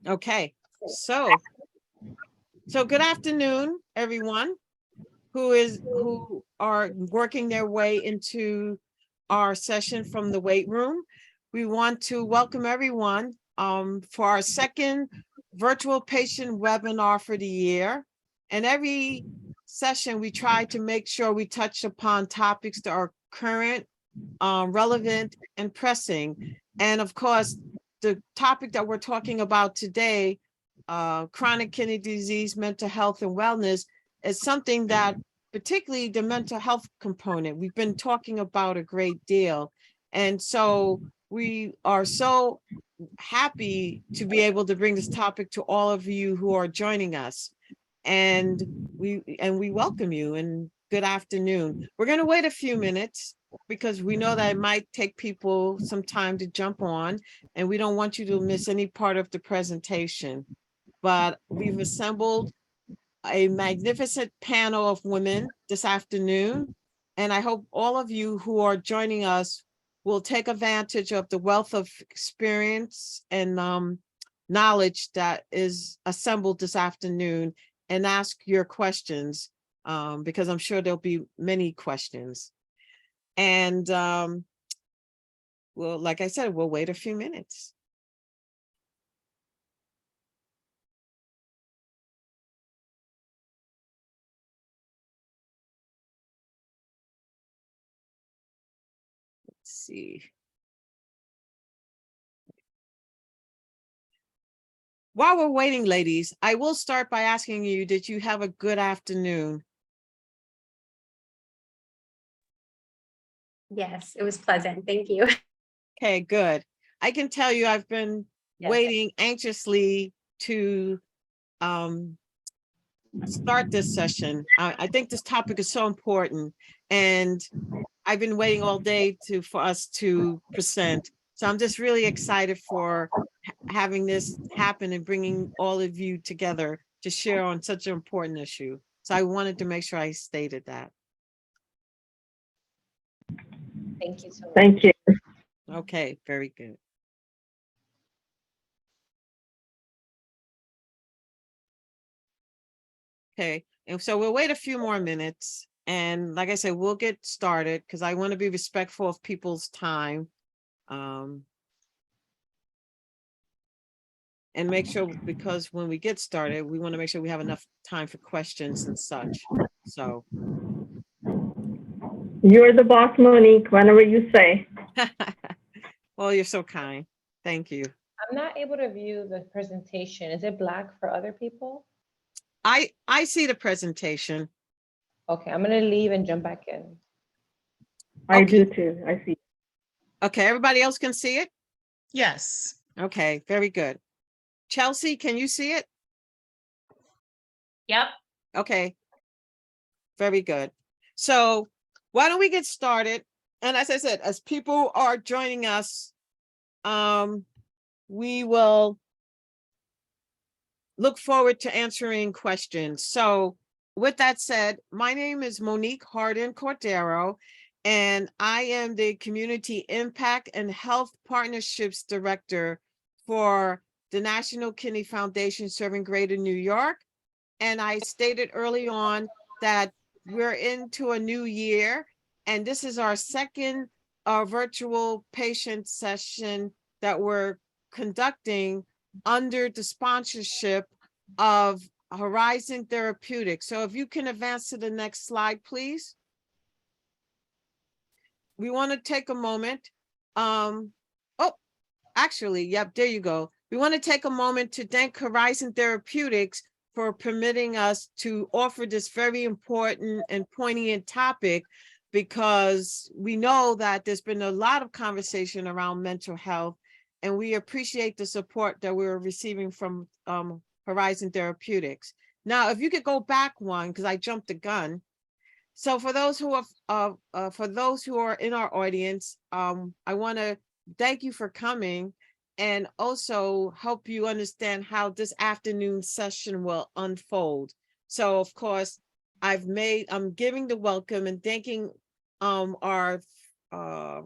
Okay, so good afternoon, everyone who are working their way into our session from the weight room. We want to welcome everyone for our second virtual patient webinar for the year. And every session, we try to make sure we touch upon topics that are current, relevant, and pressing. And of course, the topic that we're talking about today, chronic kidney disease, mental health, and wellness, is something that, particularly the mental health component, we've been talking about a great deal. And so we are so happy to be able to bring this topic to all of you who are joining us. And we welcome you and good afternoon. We're going to wait a few minutes because we know that it might take people some time to jump on, and we don't want you to miss any part of the presentation. But we've assembled a magnificent panel of women this afternoon, and I hope all of you who are joining us will take advantage of the wealth of experience and knowledge that is assembled this afternoon and ask your questions, because I'm sure there'll be many questions. And well, like I said, we'll wait a few minutes. Let's see. While we're waiting, ladies, I will start by asking you, did you have a good afternoon? Yes, it was pleasant. Thank you. Okay, good. I can tell you I've been waiting anxiously to start this session. I think this topic is so important, and I've been waiting all day for us to present. So I'm just really excited for having this happen and bringing all of you together to share on such an important issue. So I wanted to make sure I stated that. Thank you so much. Thank you. Okay, very good. Okay, and so we'll wait a few more minutes. And like I said, we'll get started because I want to be respectful of people's time. And make sure, because when we get started, we want to make sure we have enough time for questions and such. So. You're the boss, Monique, whenever you say. Well, you're so kind. Thank you. I'm not able to view the presentation. Is it black for other people? I see the presentation. Okay, I'm going to leave and jump back in. I do too. I see. Okay, everybody else can see it? Yes. Okay, very good. Chelsea, can you see it? Yep. Okay, very good. So why don't we get started? And as I said, as people are joining us, we will look forward to answering questions. So with that said, my name is Monique Hardin Cordero, and I am the Community Impact and Health Partnerships Director for the National Kidney Foundation serving Greater New York. And I stated early on that we're into a new year, and this is our second virtual patient session that we're conducting under the sponsorship of Horizon Therapeutics. So if you can advance to the next slide, please. We want to take a moment. Oh, actually, yep, there you go. We want to take a moment to thank Horizon Therapeutics for permitting us to offer this very important and poignant topic, because we know that there's been a lot of conversation around mental health, and we appreciate the support that we're receiving from Horizon Therapeutics. Now, if you could go back one, because I jumped the gun. So for those who are in our audience, I want to thank you for coming, and also help you understand how this afternoon session will unfold. So of course, I'm giving the welcome and thanking our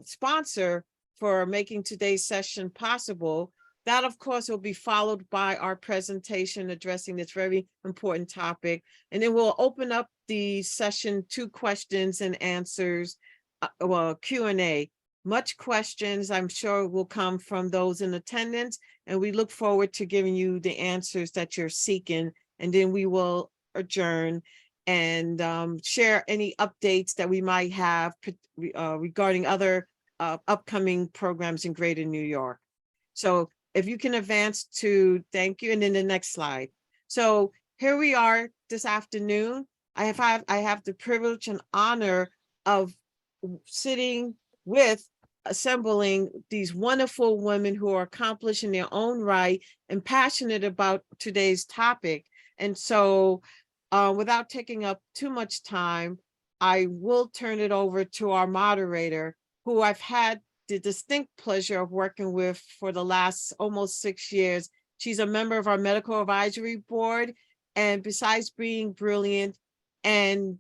sponsor for making today's session possible, That, of course, will be followed by our presentation addressing this very important topic. And then we'll open up the session to questions and answers, well, Q&A. Much questions, I'm sure, will come from those in attendance, and we look forward to giving you the answers that you're seeking. And then we will adjourn and share any updates that we might have regarding other upcoming programs in Greater New York. So if you can advance to, thank you, and then the next slide. So here we are this afternoon. I have the privilege and honor of sitting with, assembling these wonderful women who are accomplished in their own right and passionate about today's topic. And so without taking up too much time, I will turn it over to our moderator, who I've had the distinct pleasure of working with for the last almost 6 years. She's a member of our medical advisory board, and besides being brilliant and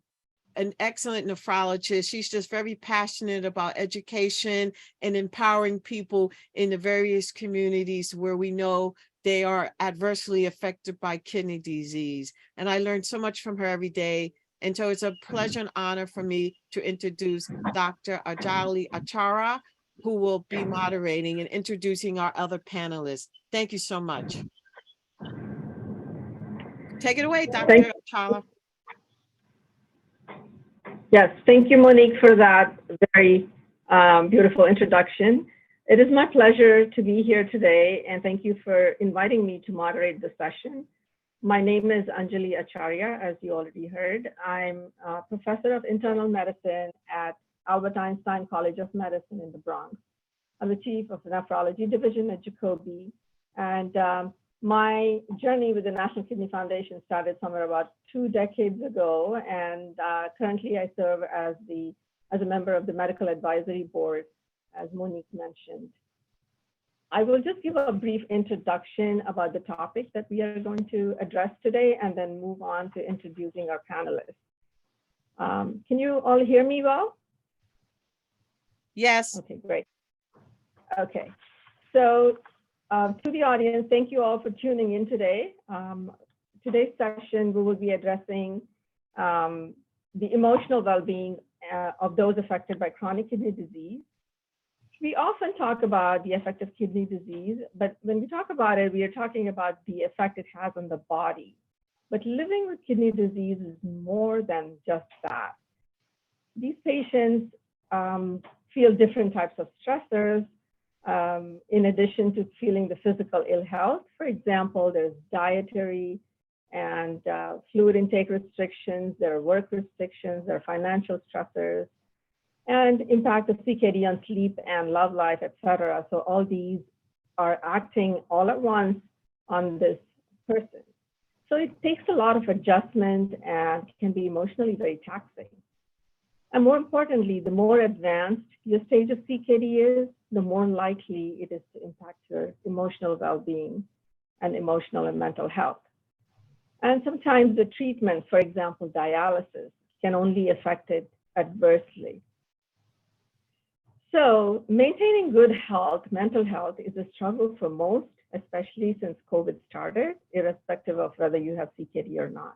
an excellent nephrologist, she's just very passionate about education and empowering people in the various communities where we know they are adversely affected by kidney disease. And I learned so much from her every day. And so it's a pleasure and honor for me to introduce Dr. Ajali Achara, who will be moderating and introducing our other panelists. Thank you so much. Take it away, Dr. Achara. Yes, thank you, Monique, for that very beautiful introduction. It is my pleasure to be here today, and thank you for inviting me to moderate the session. My name is Anjali Acharya, as you already heard. I'm a professor of internal medicine at Albert Einstein College of Medicine in the Bronx. I'm the chief of the nephrology division at Jacobi, and my journey with the National Kidney Foundation started somewhere about 2 decades ago, and currently I serve as a member of the medical advisory board, as Monique mentioned. I will just give a brief introduction about the topic that we are going to address today, and then move on to introducing our panelists. Can you all hear me well? Yes. Okay, great. Okay, so to the audience, thank you all for tuning in today. Today's session, we will be addressing the emotional well-being of those affected by chronic kidney disease. We often talk about the effect of kidney disease, but when we talk about it, we are talking about the effect it has on the body. But living with kidney disease is more than just that. These patients feel different types of stressors, in addition to feeling the physical ill health. For example, there's dietary and fluid intake restrictions, there are work restrictions, there are financial stressors, and impact of CKD on sleep and love life, etc. So all these are acting all at once on this person. So it takes a lot of adjustment and can be emotionally very taxing. And more importantly, the more advanced your stage of CKD is, the more likely it is to impact your emotional well-being and emotional and mental health. And sometimes the treatment, for example, dialysis, can only affect it adversely. So maintaining good health, mental health, is a struggle for most, especially since COVID started, irrespective of whether you have CKD or not.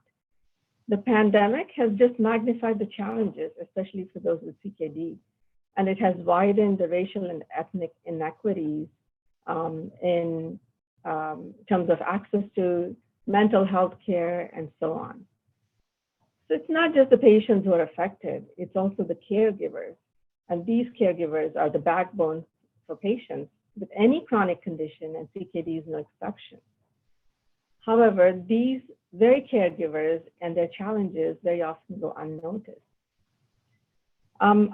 The pandemic has just magnified the challenges, especially for those with CKD, and it has widened the racial and ethnic inequities in terms of access to mental health care and so on. So it's not just the patients who are affected, it's also the caregivers. And these caregivers are the backbone for patients with any chronic condition, and CKD is no exception. However, these very caregivers and their challenges very often go unnoticed.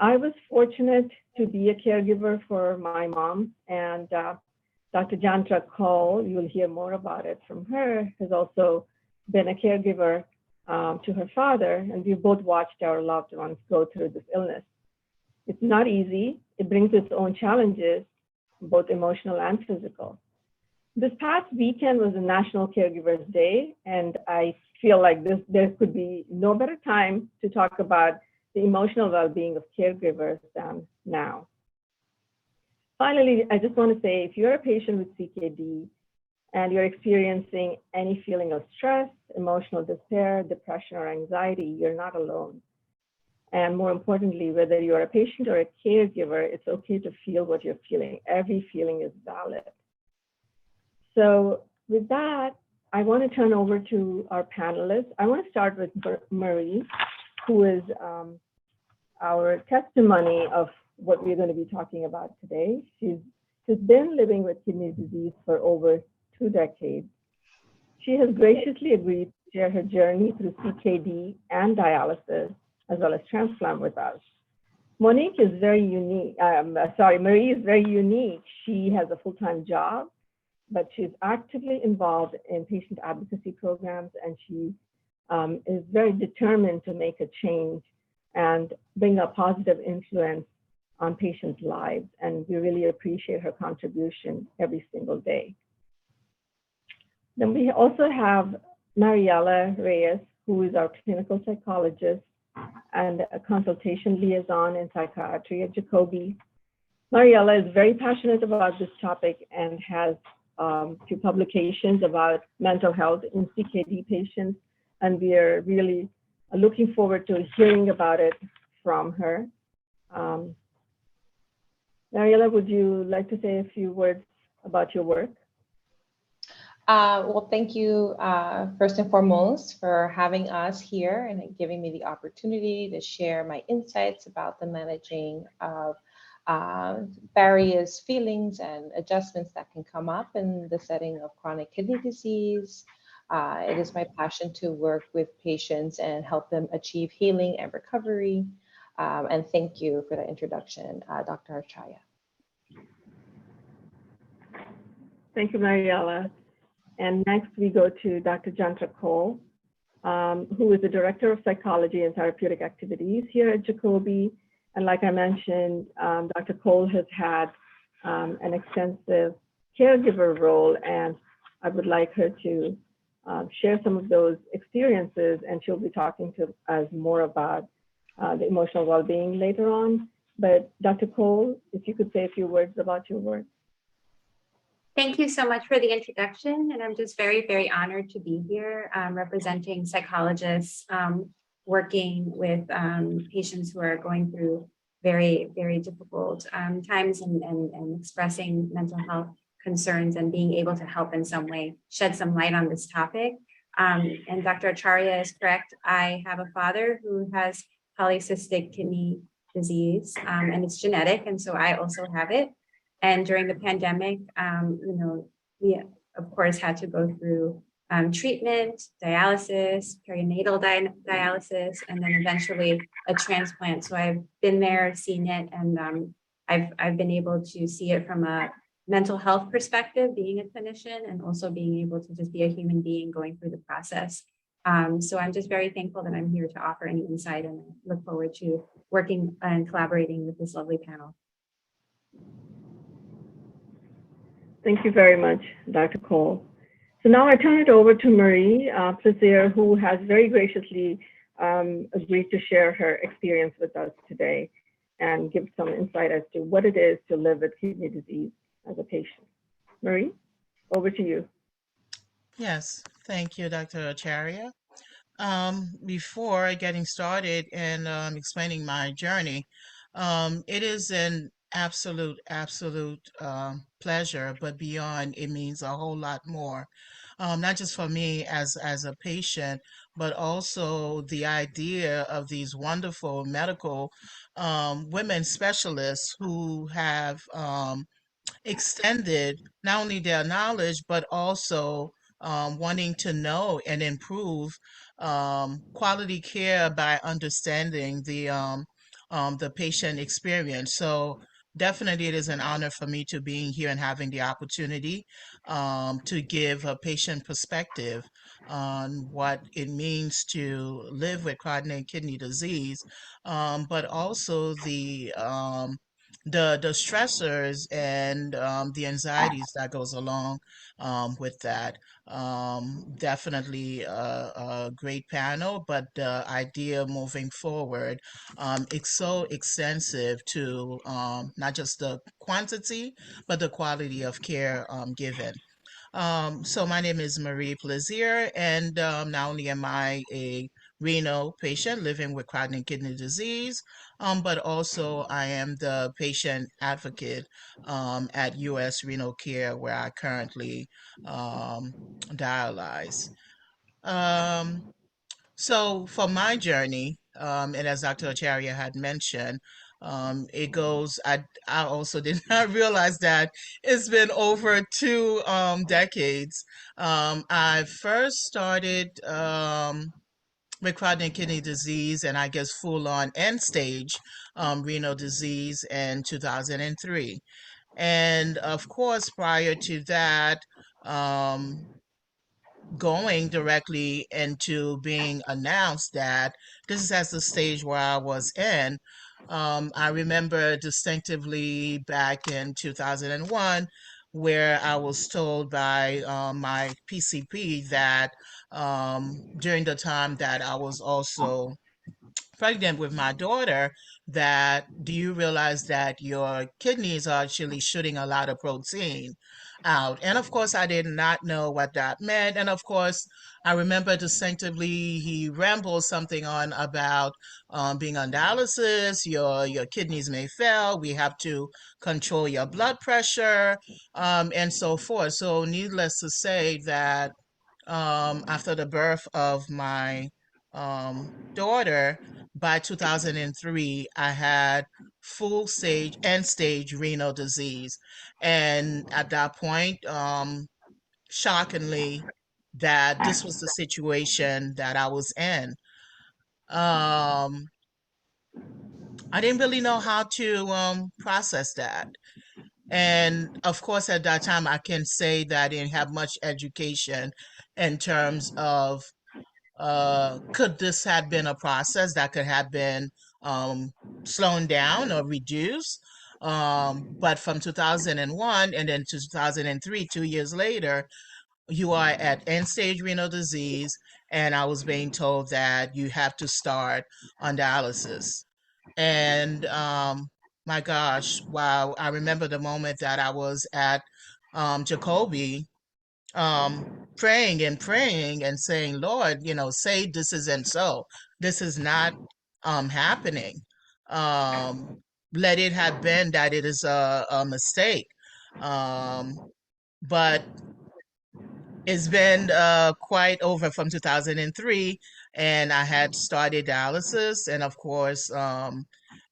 I was fortunate to be a caregiver for my mom, and Dr. Jantra Kaul, you'll hear more about it from her, has also been a caregiver to her father, and we both watched our loved ones go through this illness. It's not easy. It brings its own challenges, both emotional and physical. This past weekend was the National Caregivers Day, and I feel like there could be no better time to talk about the emotional well-being of caregivers than now. Finally, I just want to say, if you're a patient with CKD and you're experiencing any feeling of stress, emotional despair, depression, or anxiety, you're not alone. And more importantly, whether you're a patient or a caregiver, it's okay to feel what you're feeling. Every feeling is valid. So with that, I want to turn over to our panelists. I want to start with Marie, who is our testimony of what we're going to be talking about today. She's been living with kidney disease for over 2 decades. She has graciously agreed to share her journey through CKD and dialysis, as well as transplant with us. Marie is very unique. She has a full-time job, but she's actively involved in patient advocacy programs, and she is very determined to make a change and bring a positive influence on patients' lives. And we really appreciate her contribution every single day. Then we also have Mariela Reyes, who is our clinical psychologist and a consultation liaison in psychiatry at Jacobi. Mariela is very passionate about this topic and has 2 publications about mental health in CKD patients, and we are really looking forward to hearing about it from her. Mariela, would you like to say a few words about your work? Well, thank you first and foremost for having us here and giving me the opportunity to share my insights about the managing of various feelings and adjustments that can come up in the setting of chronic kidney disease. It is my passion to work with patients and help them achieve healing and recovery. And thank you for the introduction, Dr. Acharya. Thank you, Mariela. And next we go to Dr. Jantra Cole, who is the Director of Psychology and Therapeutic Activities here at Jacobi. And like I mentioned, Dr. Cole has had an extensive caregiver role, and I would like her to share some of those experiences, and she'll be talking to us more about the emotional well-being later on. But Dr. Cole, if you could say a few words about your work. Thank you so much for the introduction. And I'm just very, very honored to be here representing psychologists working with patients who are going through very, very difficult times and expressing mental health concerns and being able to help in some way, shed some light on this topic. And Dr. Acharya is correct. I have a father who has polycystic kidney disease, and it's genetic. And so I also have it. And during the pandemic, we of course had to go through treatment, dialysis, perinatal dialysis, and then eventually a transplant. So I've been there, seen it, and I've been able to see it from a mental health perspective, being a clinician, and also being able to just be a human being going through the process. So I'm just very thankful that I'm here to offer any insight, and I look forward to working and collaborating with this lovely panel. Thank you very much, Dr. Cole. So now I turn it over to Marie Plaisir, who has very graciously agreed to share her experience with us today and give some insight as to what it is to live with kidney disease as a patient. Marie, over to you. Yes, thank you, Dr. Acharya. Before getting started and explaining my journey, it is an absolute pleasure, but beyond, it means a whole lot more. Not just for me as a patient, but also the idea of these wonderful medical women specialists who have extended not only their knowledge, but also wanting to know and improve quality care by understanding the patient experience. So definitely it is an honor for me to being here and having the opportunity to give a patient perspective on what it means to live with chronic kidney disease, but also the stressors and the anxieties that goes along with that. Definitely a great panel, but the idea moving forward, it's so extensive to not just the quantity, but the quality of care given. So my name is Marie Plaisir, and not only am I a renal patient living with chronic kidney disease, but also I am the patient advocate at US Renal Care, where I currently dialyze. Um, so for my journey, and as Dr. Acharya had mentioned, it goes, I also did not realize that it's been over 2 decades. I first started with chronic kidney disease and I guess full on end stage renal disease in 2003. And of course, prior to that, um, going directly into being announced that this is at the stage where I was in. I remember distinctively back in 2001 where I was told by my PCP that during the time that I was also pregnant with my daughter, that do you realize that your kidneys are actually shooting a lot of protein out? And of course, I did not know what that meant. And of course, I remember distinctively he rambled something on about being on dialysis, your kidneys may fail, we have to control your blood pressure, and so forth. So needless to say that after the birth of my daughter, by 2003, I had full stage, end stage renal disease. And at that point, shockingly, that this was the situation that I was in. Um, I didn't really know how to process that. And of course, at that time, I can say that I didn't have much education in terms of could this have been a process that could have been um, slowed down or reduced? But from 2001 and then to 2003, 2 years later, you are at end stage renal disease, and I was being told that you have to start on dialysis. And my gosh, wow, I remember the moment that I was at Jacoby um praying and praying and saying, Lord, say this isn't so, this is not happening. um Let it have been that it is a mistake. But it's been quite over from 2003, and I had started dialysis, and of course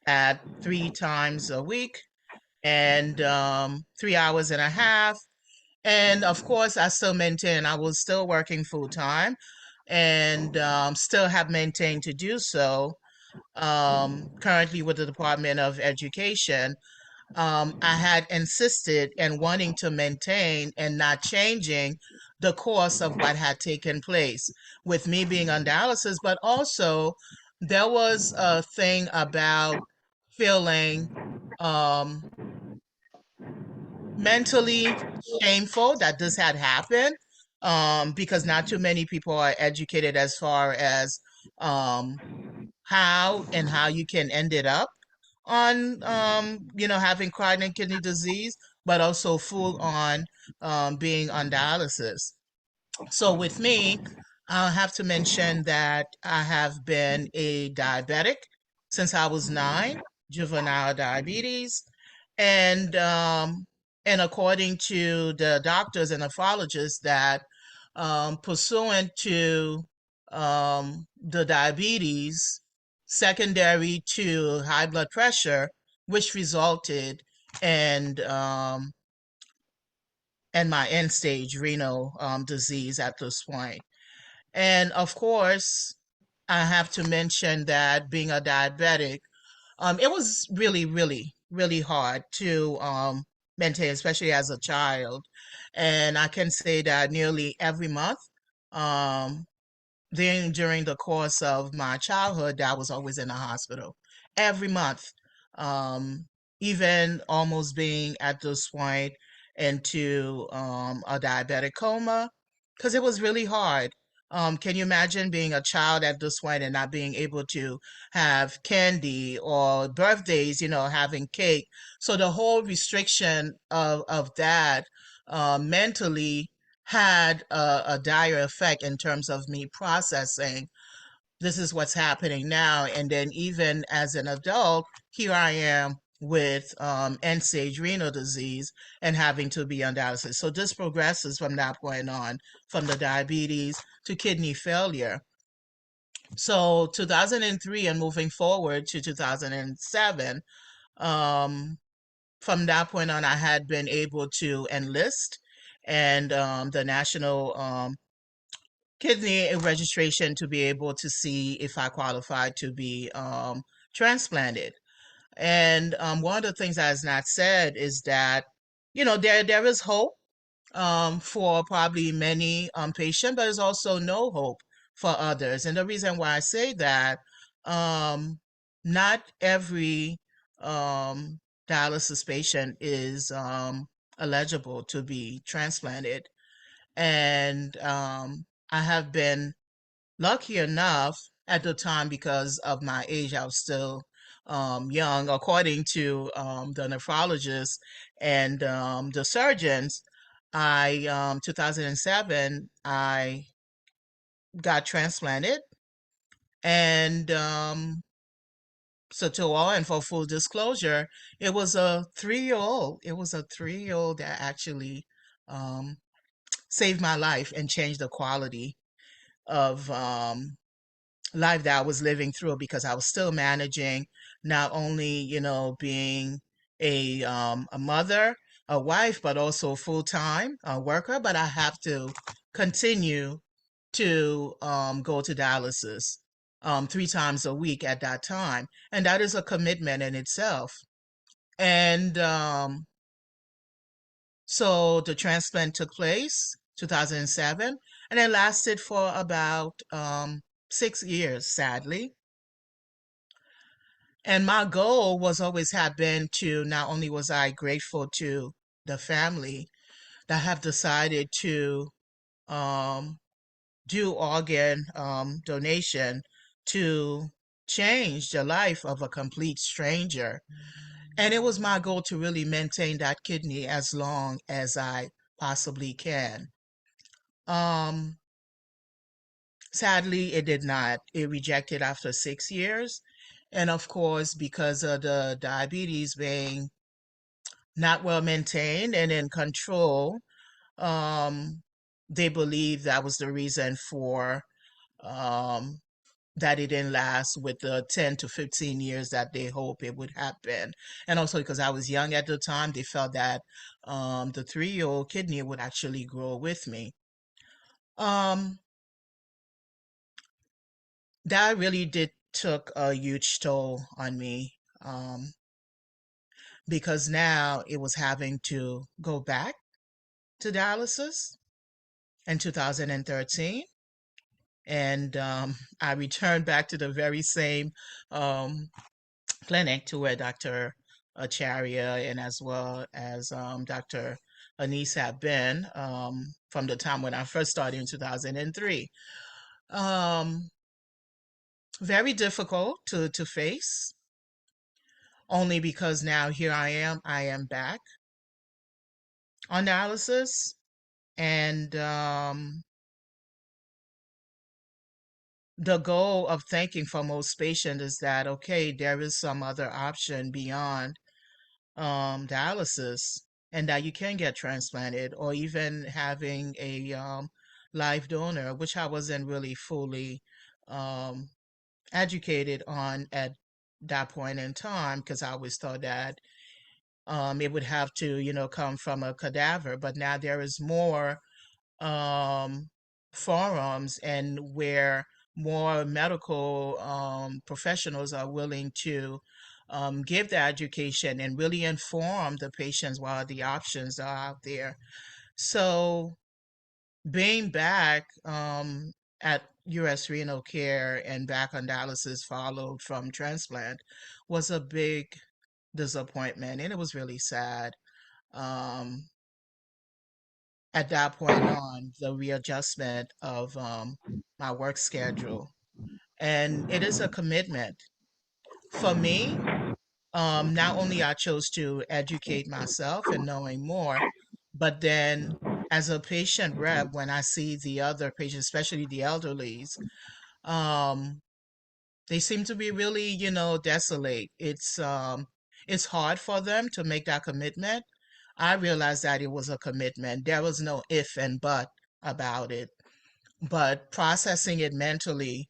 at 3 times a week, and 3 hours and a half. And of course, I still maintain, I was still working full time, and still have maintained to do so. Currently with the Department of Education, I had insisted and wanting to maintain and not changing the course of what had taken place with me being on dialysis, but also there was a thing about feeling um, mentally shameful that this had happened, because not too many people are educated as far as um, how you can end it up on having chronic kidney disease, but also full on being on dialysis. So with me, I'll have to mention that I have been a diabetic since I was 9, juvenile diabetes, and according to the doctors and nephrologists, that pursuant to the diabetes, secondary to high blood pressure, which resulted in my end stage renal disease at this point. And of course, I have to mention that being a diabetic, it was really, really, really hard to maintain, especially as a child. And I can say that nearly every month, um, during the course of my childhood, I was always in the hospital every month. Um, even almost being at this point into a diabetic coma, because it was really hard. Can you imagine being a child at this point and not being able to have candy or birthdays, having cake? So the whole restriction of that mentally had a dire effect in terms of me processing this is what's happening now. And then even as an adult, here I am with end-stage renal disease and having to be on dialysis. So this progresses from that point on, from the diabetes to kidney failure. So 2003 and moving forward to 2007, from that point on, I had been able to enlist and the National kidney registration to be able to see if I qualified to be transplanted. And one of the things that is not said is that, there is hope for probably many patients, but there's also no hope for others. And the reason why I say that, not every um, dialysis patient is eligible to be transplanted. And I have been lucky enough at the time because of my age, I was still young, according to the nephrologist and the surgeons. 2007, I got transplanted. And so to all, and for full disclosure, it was a 3-year-old that actually um, saved my life and changed the quality of life that I was living through, because I was still managing not only, being a mother, a wife, but also a full-time worker. But I have to continue to go to dialysis 3 times a week at that time, and that is a commitment in itself. And so the transplant took place 2007, and it lasted for about 6 years, sadly. And my goal was always have been to, not only was I grateful to the family that have decided to um, do organ donation to change the life of a complete stranger. And it was my goal to really maintain that kidney as long as I possibly can. Um, Sadly, it did not. It rejected after 6 years. And of course, because of the diabetes being not well maintained and in control, um, they believe that was the reason for um, that it didn't last with the 10 to 15 years that they hope it would have been. And also because I was young at the time, they felt that the 3-year-old kidney would actually grow with me. Um, that really did took a huge toll on me, because now it was having to go back to dialysis in 2013. And I returned back to the very same um, clinic to where Dr. Acharya and as well as Dr. Anise have been from the time when I first started in 2003. Um, Very difficult to face, only because now here I am back on dialysis. And the goal of thinking for most patients is that, okay, there is some other option beyond dialysis, and that you can get transplanted or even having a live donor, which I wasn't really fully um, educated on at that point in time, because I always thought that it would have to, come from a cadaver. But now there is more um, forums and where more medical professionals are willing to give the education and really inform the patients while the options are out there. So being back at US Renal Care and back on dialysis followed from transplant was a big disappointment, and it was really sad. At that point on, the readjustment of my work schedule. And it is a commitment. For me, not only I chose to educate myself and knowing more, but then as a patient rep, when I see the other patients, especially the elderlies, um, they seem to be really, desolate. It's hard for them to make that commitment. I realized that it was a commitment. There was no if and but about it. But processing it mentally,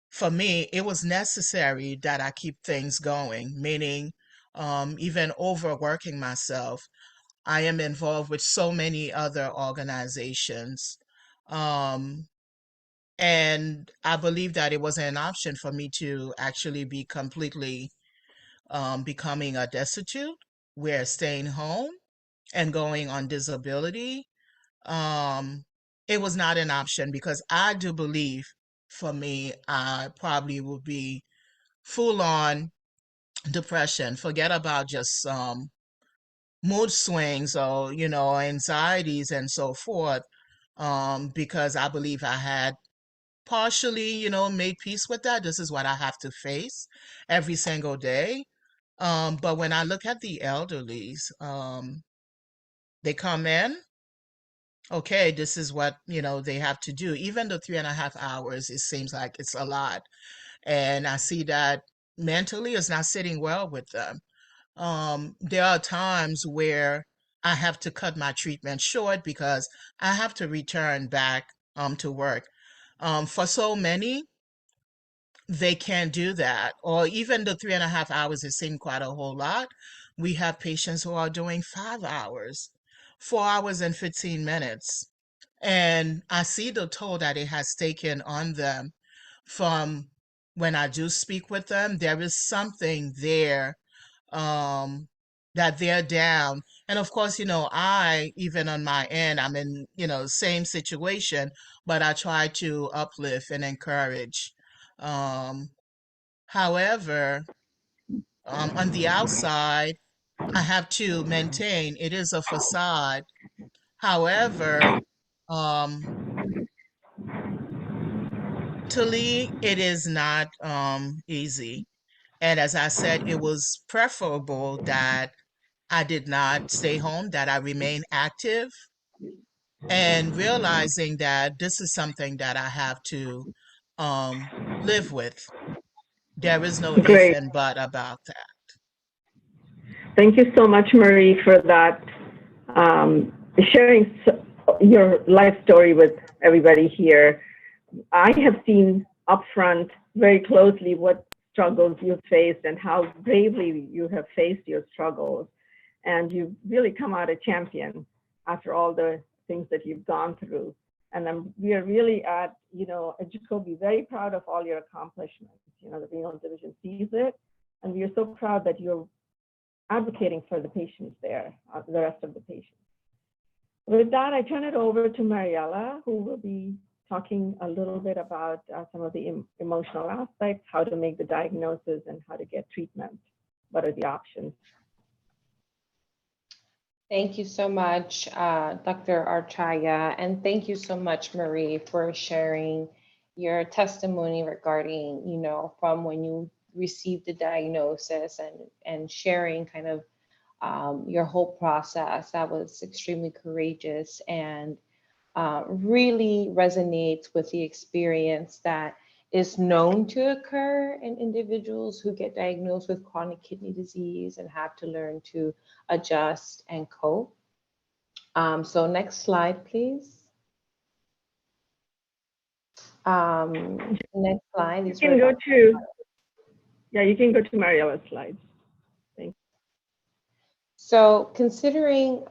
for me, it was necessary that I keep things going, meaning even overworking myself. I am involved with so many other organizations. Um, and I believe that it wasn't an option for me to actually be completely becoming a destitute, where staying home and going on disability, um, it was not an option because I do believe for me, I probably would be full on depression. Forget about just mood swings or, anxieties and so forth. Because I believe I had partially, made peace with that. This is what I have to face every single day. But when I look at the elderlies, they come in, okay, this is what, they have to do. Even the 3.5 hours, it seems like it's a lot. And I see that mentally it's not sitting well with them. There are times where I have to cut my treatment short because I have to return back to work. For so many, they can't do that. Or even the 3.5 hours, it seemed quite a whole lot. We have patients who are doing 5 hours, 4 hours and 15 minutes. And I see the toll that it has taken on them from when I do speak with them. There is something there um, that they're down. And of course, I, even on my end, I'm in, same situation, but I try to uplift and encourage. Um, However, on the outside, I have to maintain it is a facade. However, um, mentally, it is not easy. And as I said, it was preferable that I did not stay home, that I remain active, and realizing that this is something that I have to um, live with. There is no if Great. and but about that. Thank you so much, Marie, for that, um, sharing your life story with everybody here. I have seen upfront very closely what struggles you've faced and how bravely you have faced your struggles. And you've really come out a champion after all the things that you've gone through. And we are really at Jacoby, very proud of all your accomplishments. The renal division sees it, and we are so proud that you're advocating for the patients there, the rest of the patients. With that, I turn it over to Mariella, who will be talking a little bit about some of the emotional aspects, how to make the diagnosis and how to get treatment. What are the options? Thank you so much, Dr. Archaya, and thank you so much, Marie, for sharing your testimony regarding, from when you received the diagnosis and sharing kind of your whole process. That was extremely courageous and really resonates with the experience that is known to occur in individuals who get diagnosed with chronic kidney disease and have to learn to adjust and cope. So next slide, please. Next slide is you can go to Mariella's slides. So considering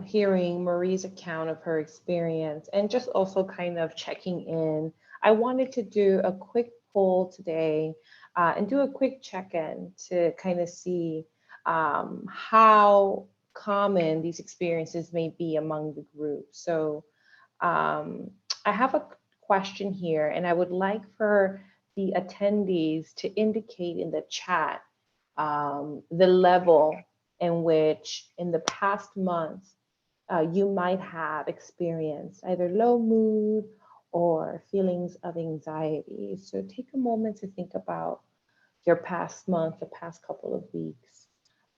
hearing Marie's account of her experience and just also kind of checking in, I wanted to do a quick poll today and do a quick check-in to kind of see how common these experiences may be among the group. So I have a question here, and I would like for the attendees to indicate in the chat the level in which in the past month you might have experienced either low mood or feelings of anxiety. So take a moment to think about your past month, the past couple of weeks.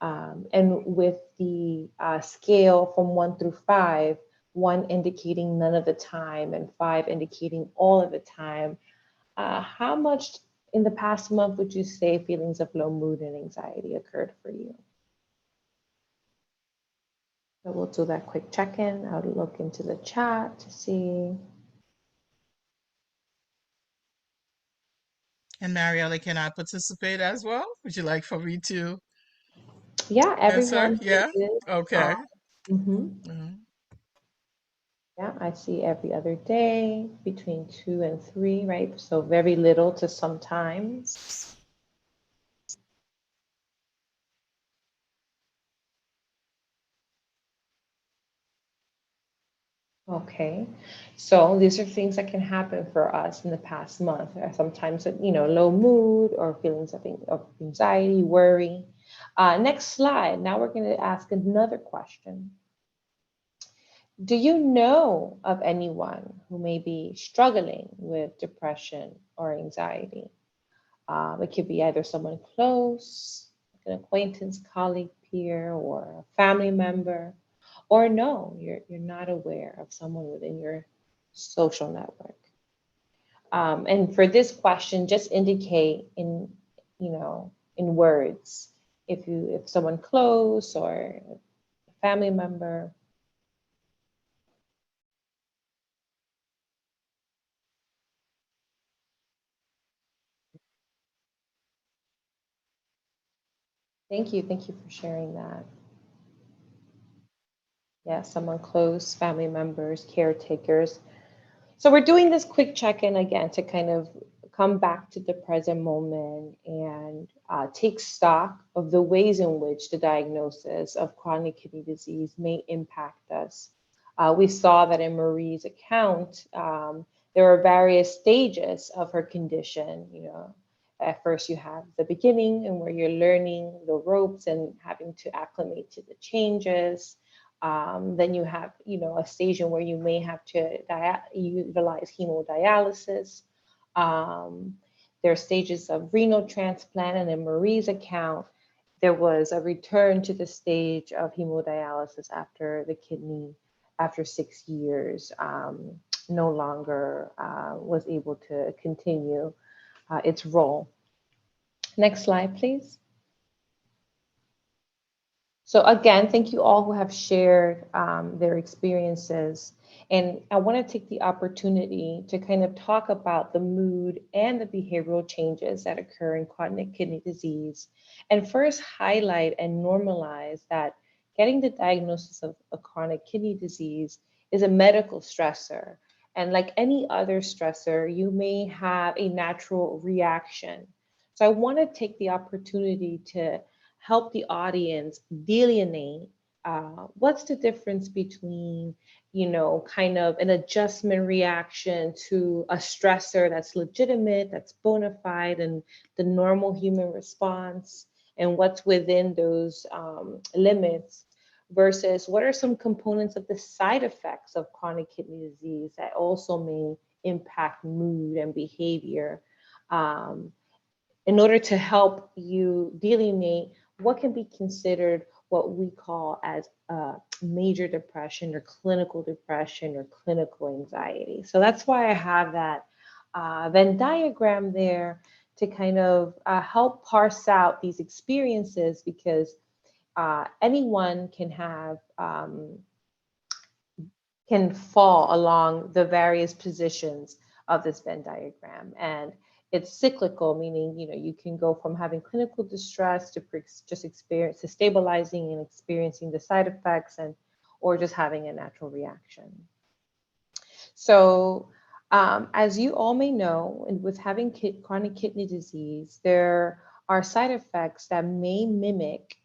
And with the scale from 1 through 5, 1 indicating none of the time and 5 indicating all of the time, how much in the past month would you say feelings of low mood and anxiety occurred for you? So we'll do that quick check-in. I'll look into the chat to see. And Mariella, can I participate as well? Would you like for me to Yeah, answer? everyone Yeah. is. Okay. Mhm. Mhm. Yeah, I see every other day between 2 and 3, right? So very little to sometimes. Okay, so these are things that can happen for us in the past month. Sometimes, low mood or feelings of anxiety, worry. Next slide. Now we're going to ask another question. Do you know of anyone who may be struggling with depression or anxiety? It could be either someone close, like an acquaintance, colleague, peer, or a family member. Or no, you're not aware of someone within your social network. And for this question, just indicate in words if someone close or a family member. Thank you for sharing that. Yeah, someone close, family members, caretakers. So we're doing this quick check-in again to kind of come back to the present moment and take stock of the ways in which the diagnosis of chronic kidney disease may impact us. We saw that in Marie's account, there are various stages of her condition. At first you have the beginning and where you're learning the ropes and having to acclimate to the changes. Then you have, a station where you may have to utilize hemodialysis. There are stages of renal transplant, and in Marie's account, there was a return to the stage of hemodialysis after the kidney, after 6 years, no longer was able to continue its role. Next slide, please. So again, thank you all who have shared their experiences. And I want to take the opportunity to kind of talk about the mood and the behavioral changes that occur in chronic kidney disease. And first highlight and normalize that getting the diagnosis of a chronic kidney disease is a medical stressor. And like any other stressor, you may have a natural reaction. So I want to take the opportunity to help the audience delineate what's the difference between, kind of an adjustment reaction to a stressor that's legitimate, that's bona fide, and the normal human response, and what's within those limits, versus what are some components of the side effects of chronic kidney disease that also may impact mood and behavior. In order to help you delineate what can be considered what we call as major depression or clinical anxiety. So that's why I have that Venn diagram there to kind of help parse out these experiences, because anyone can have can fall along the various positions of this Venn diagram. And it's cyclical, meaning, you can go from having clinical distress to just experience to stabilizing and experiencing the side effects, or just having a natural reaction. So as you all may know, with having chronic kidney disease, there are side effects that may mimic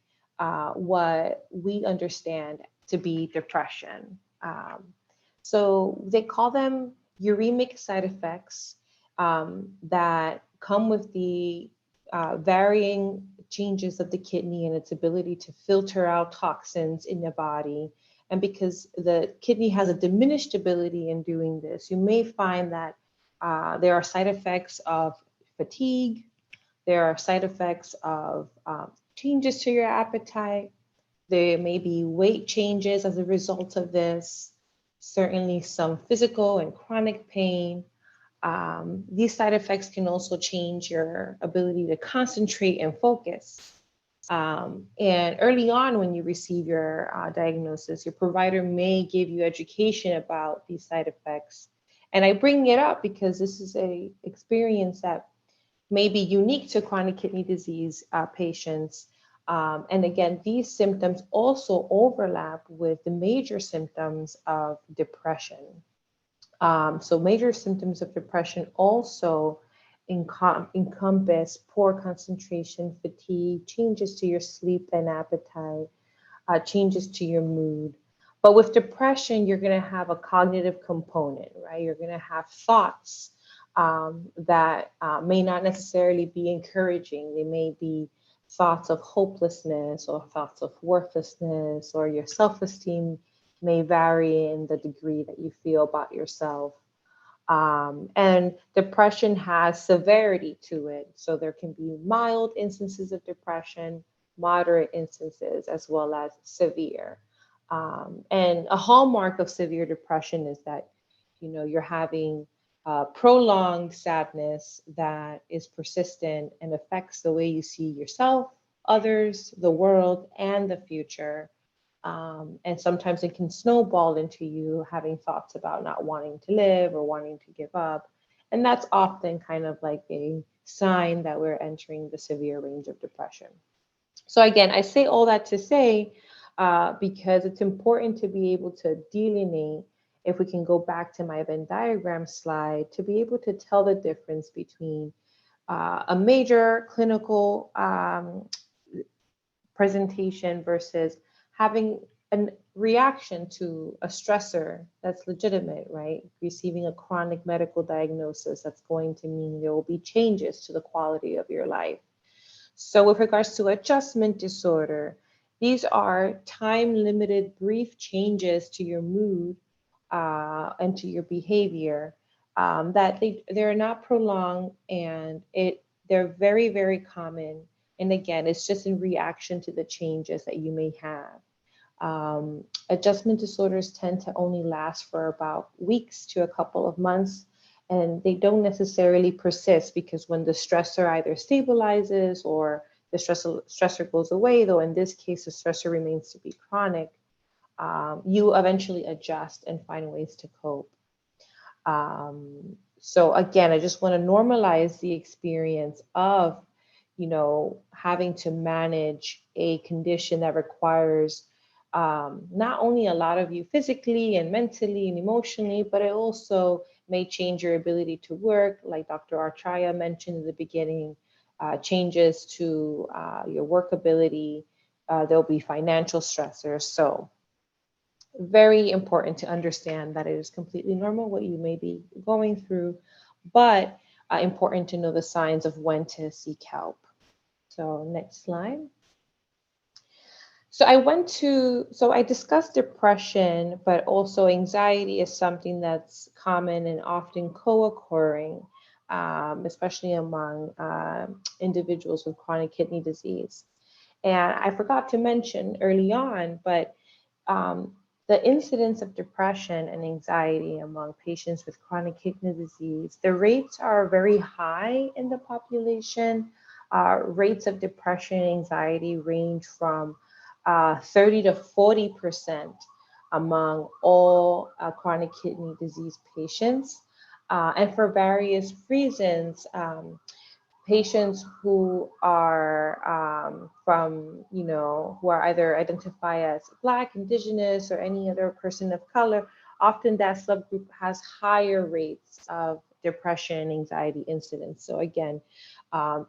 what we understand to be depression. So they call them uremic side effects that come with the varying changes of the kidney and its ability to filter out toxins in the body. And because the kidney has a diminished ability in doing this, you may find that there are side effects of fatigue, there are side effects of changes to your appetite, there may be weight changes as a result of this, certainly some physical and chronic pain. These side effects can also change your ability to concentrate and focus. And early on, when you receive your diagnosis, your provider may give you education about these side effects. And I bring it up because this is an experience that may be unique to chronic kidney disease patients. And again, these symptoms also overlap with the major symptoms of depression. So major symptoms of depression also encompass poor concentration, fatigue, changes to your sleep and appetite, changes to your mood. But with depression, you're going to have a cognitive component, right? You're going to have thoughts that may not necessarily be encouraging. They may be thoughts of hopelessness or thoughts of worthlessness, or your self-esteem may vary in the degree that you feel about yourself. And depression has severity to it. So there can be mild instances of depression, moderate instances, as well as severe. And a hallmark of severe depression is that, you know, you're having prolonged sadness that is persistent and affects the way you see yourself, others, the world, and the future. And sometimes it can snowball into you having thoughts about not wanting to live or wanting to give up. And that's often kind of like a sign that we're entering the severe range of depression. So again, I say all that to say, because it's important to be able to delineate, if we can go back to my Venn diagram slide, to be able to tell the difference between a major clinical presentation versus having a reaction to a stressor that's legitimate, right? Receiving a chronic medical diagnosis, that's going to mean there will be changes to the quality of your life. So with regards to adjustment disorder, these are time-limited brief changes to your mood and to your behavior that they're not prolonged, and they're very, very common. And again, it's just in reaction to the changes that you may have. Adjustment disorders tend to only last for about weeks to a couple of months, and they don't necessarily persist, because when the stressor either stabilizes or the stressor goes away, though in this case, the stressor remains to be chronic, you eventually adjust and find ways to cope. So again, I just want to normalize the experience of, you know, having to manage a condition that requires not only a lot of you physically and mentally and emotionally, but it also may change your ability to work, like Dr. Archaya mentioned in the beginning, changes to your work ability. There'll be financial stressors. So very important to understand that it is completely normal what you may be going through, but important to know the signs of when to seek help. So next slide. So I discussed depression, but also anxiety is something that's common and often co-occurring, especially among individuals with chronic kidney disease. And I forgot to mention early on, but the incidence of depression and anxiety among patients with chronic kidney disease, the rates are very high in the population. Rates of depression and anxiety range from 30 to 40% among all chronic kidney disease patients. And for various reasons, patients who are from, you know, who are either identified as Black, Indigenous, or any other person of color, often that subgroup has higher rates of depression and anxiety incidence. So again,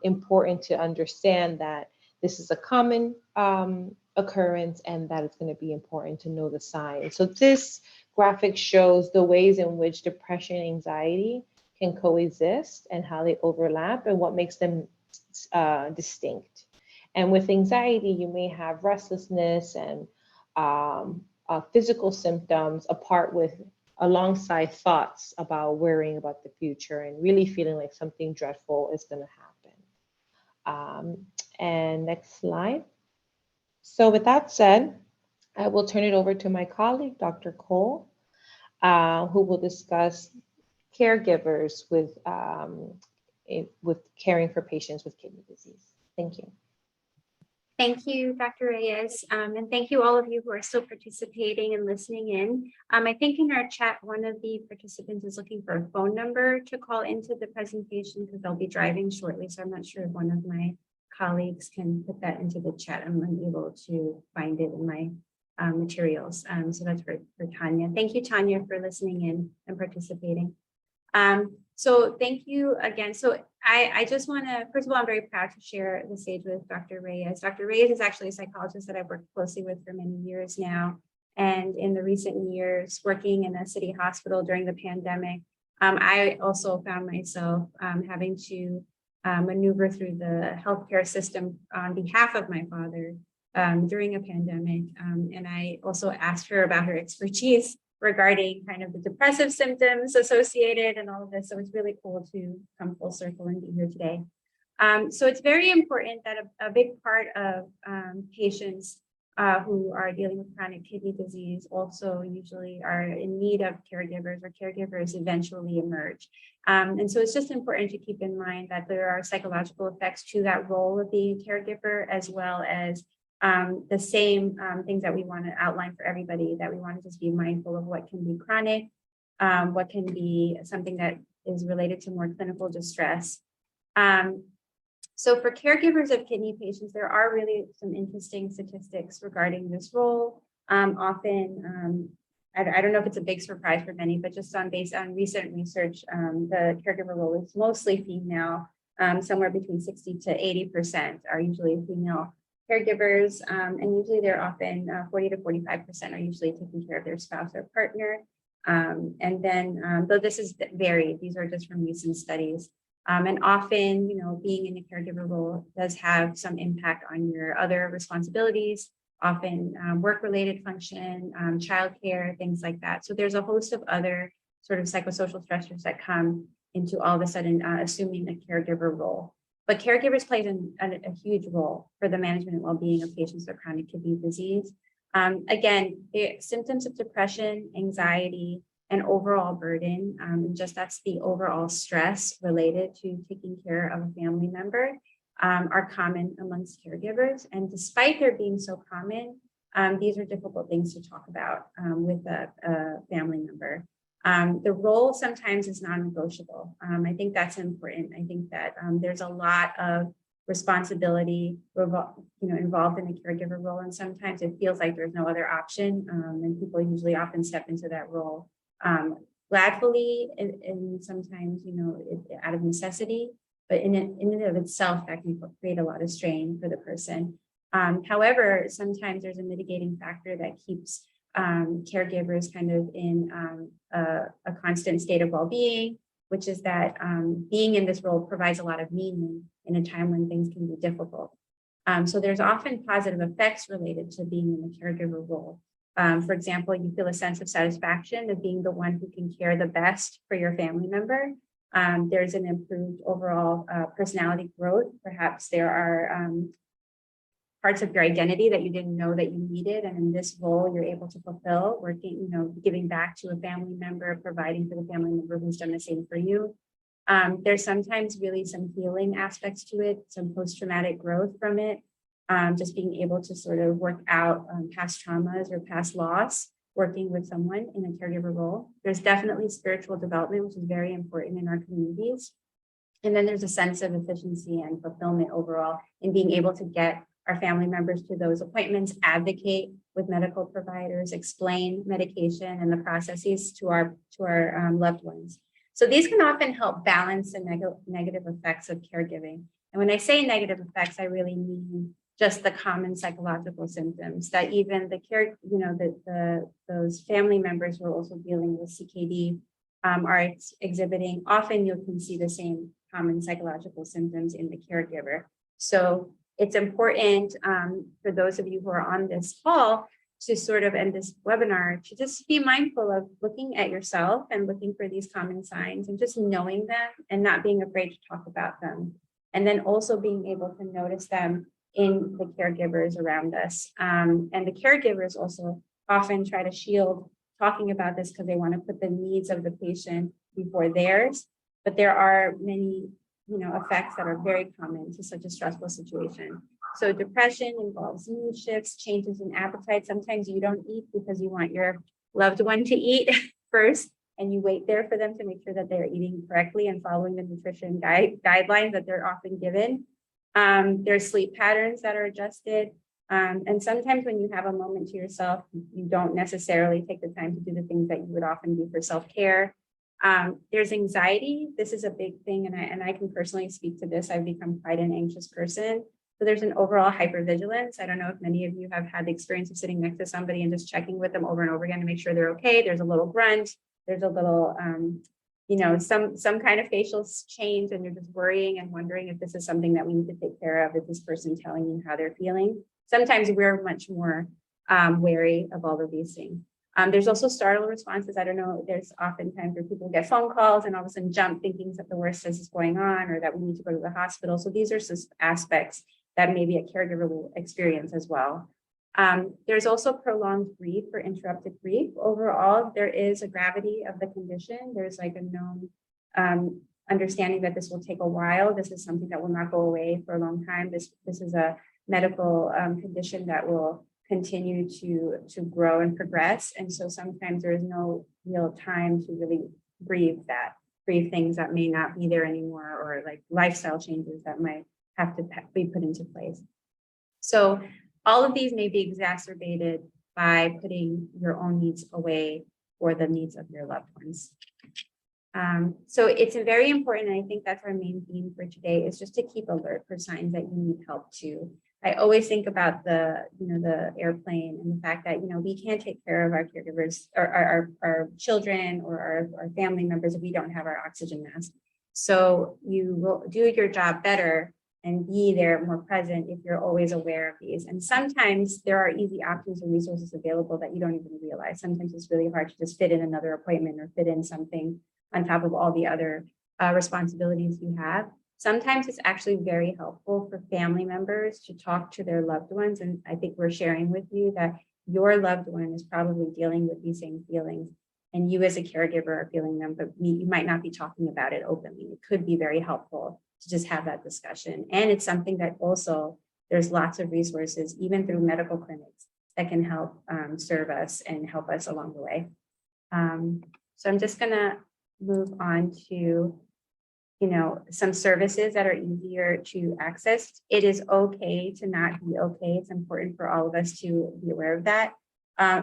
important to understand that this is a common occurrence, and that it's going to be important to know the signs. So this graphic shows the ways in which depression and anxiety can coexist and how they overlap and what makes them distinct. And with anxiety, you may have restlessness and physical symptoms alongside thoughts about worrying about the future and really feeling like something dreadful is going to happen. And next slide. So with that said, I will turn it over to my colleague, Dr. Cole, who will discuss caregivers with caring for patients with kidney disease. Thank you. Thank you, Dr. Reyes, and thank you all of you who are still participating and listening in. I think in our chat, one of the participants is looking for a phone number to call into the presentation because they'll be driving shortly. So I'm not sure if one of my colleagues can put that into the chat. I'm unable to find it in my materials. So that's for Tanya. Thank you, Tanya, for listening in and participating. So thank you again. So I just want to, first of all, I'm very proud to share the stage with Dr. Reyes. Dr. Reyes is actually a psychologist that I've worked closely with for many years now. And in the recent years, working in a city hospital during the pandemic, I also found myself having to maneuver through the healthcare system on behalf of my father during a pandemic. And I also asked her about her expertise regarding kind of the depressive symptoms associated and all of this. So it's really cool to come full circle and be here today. So it's very important that a big part of patients who are dealing with chronic kidney disease also usually are in need of caregivers, or caregivers eventually emerge. And so it's just important to keep in mind that there are psychological effects to that role of being a caregiver, as well as the same things that we want to outline for everybody, that we want to just be mindful of what can be chronic, what can be something that is related to more clinical distress. So for caregivers of kidney patients, there are really some interesting statistics regarding this role. Often, I don't know if it's a big surprise for many, but just based on recent research, the caregiver role is mostly female. Somewhere between 60 to 80% are usually female caregivers, and usually they're often 40 to 45% are usually taking care of their spouse or partner. And then, though this is varied, these are just from recent studies. And often, being in a caregiver role does have some impact on your other responsibilities, often work-related function, childcare, things like that. So there's a host of other sort of psychosocial stressors that come into all of a sudden assuming a caregiver role. But caregivers play a huge role for the management and well-being of patients with chronic kidney disease. Again, the symptoms of depression, anxiety, and overall burden, just that's the overall stress related to taking care of a family member, are common amongst caregivers. And despite their being so common, these are difficult things to talk about with a family member. The role sometimes is non-negotiable. I think that's important. I think that there's a lot of responsibility involved in a caregiver role, and sometimes it feels like there's no other option, and people usually often step into that role gladfully, and sometimes out of necessity, but in and of itself that can create a lot of strain for the person. However, sometimes there's a mitigating factor that keeps caregivers kind of in a constant state of well-being, which is that being in this role provides a lot of meaning in a time when things can be difficult. So there's often positive effects related to being in a caregiver role. For example, you feel a sense of satisfaction of being the one who can care the best for your family member. There's an improved overall personality growth. Perhaps there are parts of your identity that you didn't know that you needed, and in this role you're able to fulfill, working, giving back to a family member, providing for the family member who's done the same for you. There's sometimes really some healing aspects to it, some post-traumatic growth from it, just being able to sort of work out past traumas or past loss, working with someone in a caregiver role. There's definitely spiritual development, which is very important in our communities. And then there's a sense of efficiency and fulfillment overall in being able to get our family members to those appointments, advocate with medical providers, explain medication and the processes to our loved ones. So these can often help balance the negative effects of caregiving. And when I say negative effects, I really mean just the common psychological symptoms that even those family members who are also dealing with CKD are exhibiting. Often you can see the same common psychological symptoms in the caregiver. So it's important for those of you who are on this call to sort of end this webinar to just be mindful of looking at yourself and looking for these common signs and just knowing them and not being afraid to talk about them. And then also being able to notice them in the caregivers around us. And the caregivers also often try to shield talking about this because they want to put the needs of the patient before theirs. But there are many, effects that are very common to such a stressful situation. So depression involves mood shifts, changes in appetite. Sometimes you don't eat because you want your loved one to eat first, and you wait there for them to make sure that they're eating correctly and following the nutrition guidelines that they're often given. There's sleep patterns that are adjusted. And sometimes when you have a moment to yourself, you don't necessarily take the time to do the things that you would often do for self-care. There's anxiety. This is a big thing, and I can personally speak to this. I've become quite an anxious person. So there's an overall hypervigilance. I don't know if many of you have had the experience of sitting next to somebody and just checking with them over and over again to make sure they're okay. There's a little grunt. There's a little, some kind of facial change, and you're just worrying and wondering if this is something that we need to take care of. Is this person telling you how they're feeling? Sometimes we're much more wary of all of these things. There's also startle responses. I don't know, there's often times where people get phone calls and all of a sudden jump thinking that the worst is going on or that we need to go to the hospital. So these are some aspects that maybe a caregiver will experience as well. There's also prolonged grief or interrupted grief. Overall, there is a gravity of the condition. There's like a known understanding that this will take a while. This is something that will not go away for a long time. This is a medical condition that will continue to grow and progress. And so sometimes there is no real time to really grieve things that may not be there anymore, or like lifestyle changes that might have to be put into place. So all of these may be exacerbated by putting your own needs away for the needs of your loved ones. So it's very important, and I think that's our main theme for today, is just to keep alert for signs that you need help too. I always think about the airplane and the fact that, we can't take care of our caregivers or our children or our family members if we don't have our oxygen mask. So you will do your job better and be there more present if you're always aware of these. And sometimes there are easy options and resources available that you don't even realize. Sometimes it's really hard to just fit in another appointment or fit in something on top of all the other responsibilities you have. Sometimes it's actually very helpful for family members to talk to their loved ones. And I think we're sharing with you that your loved one is probably dealing with these same feelings, and you as a caregiver are feeling them, but you might not be talking about it openly. It could be very helpful to just have that discussion. And it's something that also there's lots of resources, even through medical clinics, that can help serve us and help us along the way. So I'm just gonna move on to some services that are easier to access. It is okay to not be okay. It's important for all of us to be aware of that.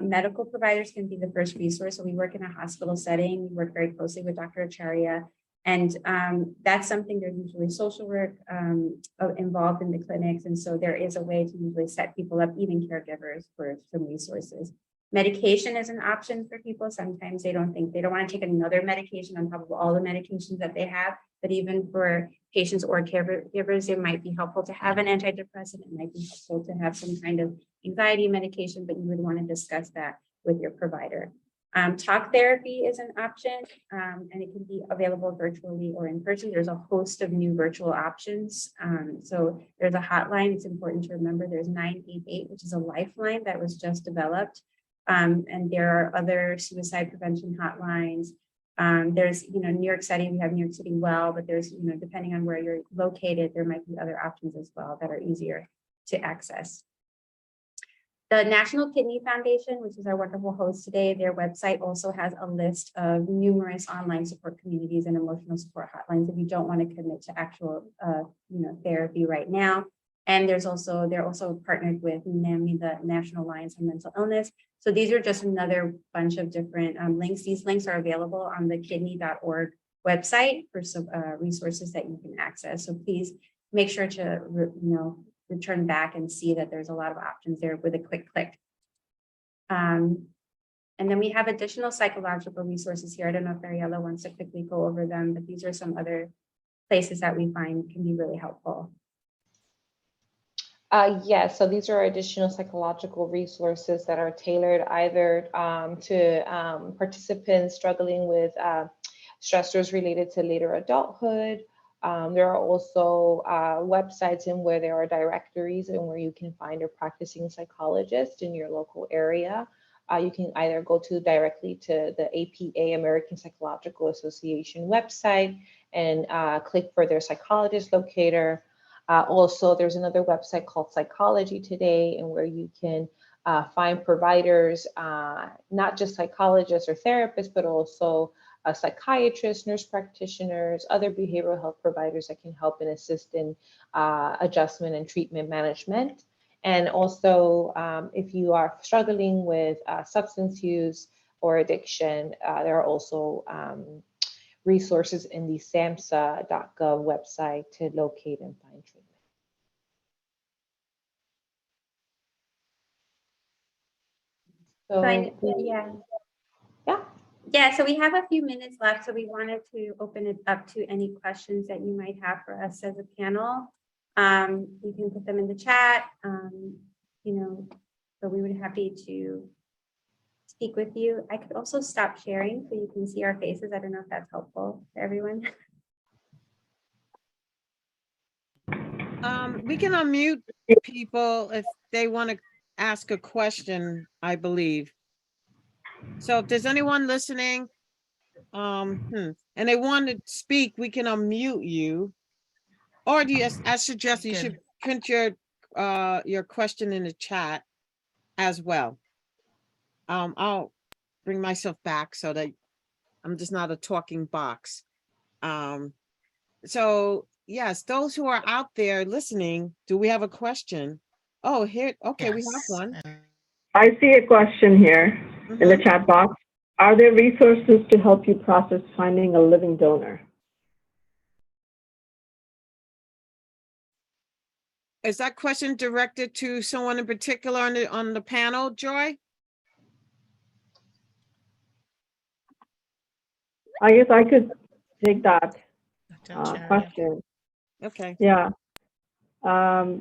Medical providers can be the first resource. So we work in a hospital setting. We work very closely with Dr. Acharya. And that's something, there's usually social work involved in the clinics. And so there is a way to usually set people up, even caregivers, for some resources. Medication is an option for people. Sometimes they don't want to take another medication on top of all the medications that they have. But even for patients or caregivers, it might be helpful to have an antidepressant. It might be helpful to have some kind of anxiety medication, but you would want to discuss that with your provider. Talk therapy is an option, and it can be available virtually or in person. There's a host of new virtual options. So there's a hotline. It's important to remember there's 988, which is a lifeline that was just developed. And there are other suicide prevention hotlines. There's, New York City, we have New York City Well, but there's, depending on where you're located, there might be other options as well that are easier to access. The National Kidney Foundation, which is our wonderful host today, their website also has a list of numerous online support communities and emotional support hotlines if you don't want to commit to actual, therapy right now. And they're also partnered with NAMI, the National Alliance on Mental Illness. So these are just another bunch of different links. These links are available on the kidney.org website for some resources that you can access. So please make sure to, return back and see that there's a lot of options there with a quick click. And then we have additional psychological resources here. I don't know if Ariella wants to quickly go over them, but these are some other places that we find can be really helpful. Yes, so these are additional psychological resources that are tailored either to participants struggling with stressors related to later adulthood. There are also websites in where there are directories and where you can find a practicing psychologist in your local area. You can either go directly to the APA, American Psychological Association website, and click for their psychologist locator. Also, there's another website called Psychology Today, and where you can find providers, not just psychologists or therapists, but also psychiatrists, nurse practitioners, other behavioral health providers that can help and assist in adjustment and treatment management. And also, if you are struggling with substance use or addiction, there are also resources in the samhsa.gov website to locate and find treatment. Yeah. Yeah. Yeah, so we have a few minutes left, so we wanted to open it up to any questions that you might have for us as a panel. You can put them in the chat, so we would be happy to speak with you. I could also stop sharing so you can see our faces. I don't know if that's helpful to everyone. We can unmute people if they want to ask a question, I believe. So if there's anyone listening, and they want to speak, we can unmute you. Or do you, I suggest you should print your question in the chat as well. I'll bring myself back so that I'm just not a talking box. So yes, those who are out there listening, do we have a question? Oh, here, okay, we have one. I see a question here in the chat box. Are there resources to help you process finding a living donor? Is that question directed to someone in particular on the panel, Joy? I guess I could take that question. Okay. Yeah. I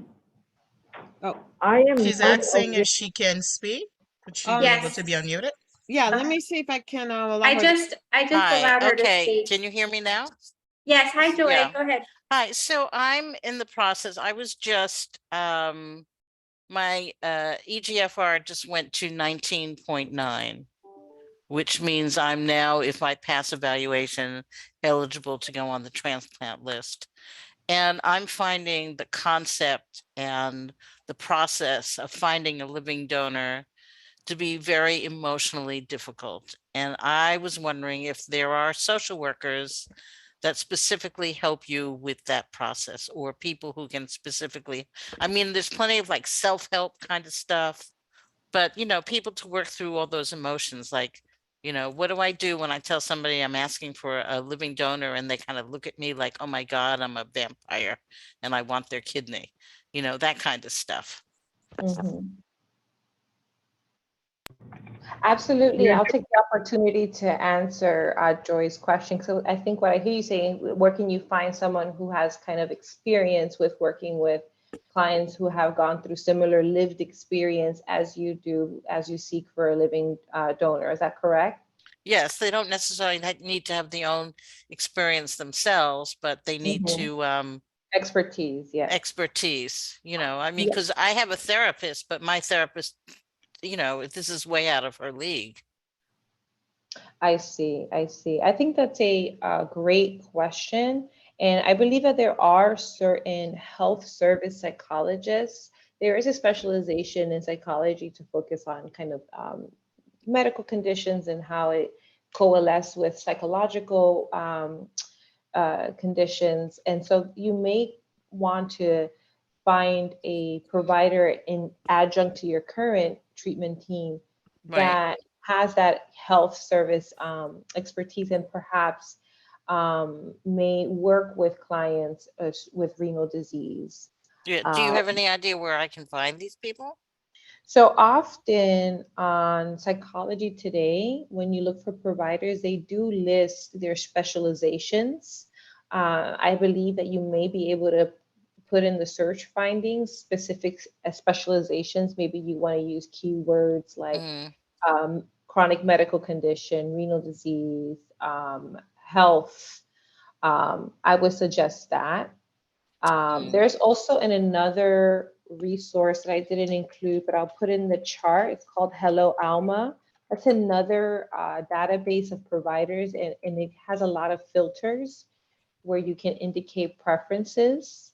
am. She's asking if she can speak. Would she be able to be unmuted? Yeah, let me see if I can allow I her just allowed her to speak. Can you hear me now? Yes, hi Joy, Yeah. go ahead. Hi, so I'm in the process. I was just my EGFR just went to 19.9, which means I'm now, if I pass evaluation, eligible to go on the transplant list. And I'm finding the concept and the process of finding a living donor to be very emotionally difficult. And I was wondering if there are social workers that specifically help you with that process, or people who can specifically, I mean, there's plenty of like self-help kind of stuff, but people to work through all those emotions, like, what do I do when I tell somebody I'm asking for a living donor and they kind of look at me like, oh my God, I'm a vampire and I want their kidney, that kind of stuff. Absolutely. I'll take the opportunity to answer Joy's question. So I think what I hear you saying, where can you find someone who has kind of experience with working with clients who have gone through similar lived experience as you do, as you seek for a living donor? Is that correct? Yes, they don't necessarily need to have the own experience themselves, but they need to expertise. Yeah. Expertise, I mean, because I have a therapist, but my therapist, this is way out of her league. I see. I think that's a great question. And I believe that there are certain health service psychologists. There is a specialization in psychology to focus on kind of medical conditions and how it coalesces with psychological conditions. And so you may want to find a provider in adjunct to your current treatment team that has that health service expertise, and perhaps may work with clients with renal disease. Yeah. Do you have any idea where I can find these people? So often on Psychology Today, when you look for providers, they do list their specializations. I believe that you may be able to put in the search findings specific specializations. Maybe you want to use keywords like Mm, chronic medical condition, renal disease, health. I would suggest that. There's also another resource that I didn't include, but I'll put in the chart. It's called Hello Alma. That's another database of providers, and it has a lot of filters where you can indicate preferences.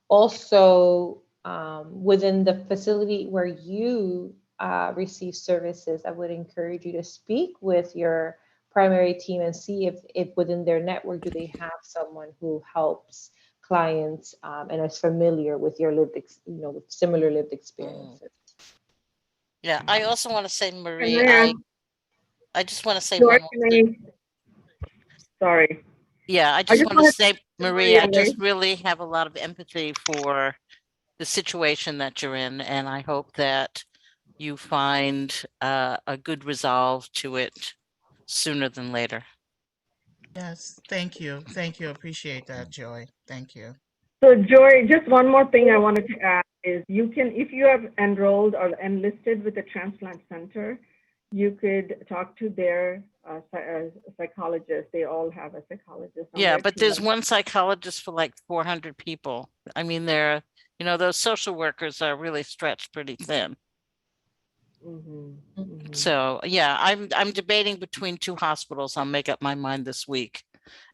Also, within the facility where you receive services, I would encourage you to speak with your primary team and see if within their network, do they have someone who helps clients and is familiar with your with similar lived experiences. yeah, I also want to say, Can Marie, I, I just want to say George, one more thing. sorry. Yeah, I I just just want to wanted say, to Marie, I just reiterate. really have a lot of empathy for the situation that you're in, and I hope that you find a good resolve to it sooner than later. Yes, thank you. Thank you. Appreciate that, Joy. Thank you. So Joy, just one more thing I wanted to add is you can, if you have enrolled or enlisted with a transplant center, you could talk to their psychologist. They all have a psychologist on Yeah, their but team. there's one psychologist for like 400 people. I mean, those social workers are really stretched pretty thin. Mhm, mhm. So yeah, I'm debating between two hospitals. I'll make up my mind this week.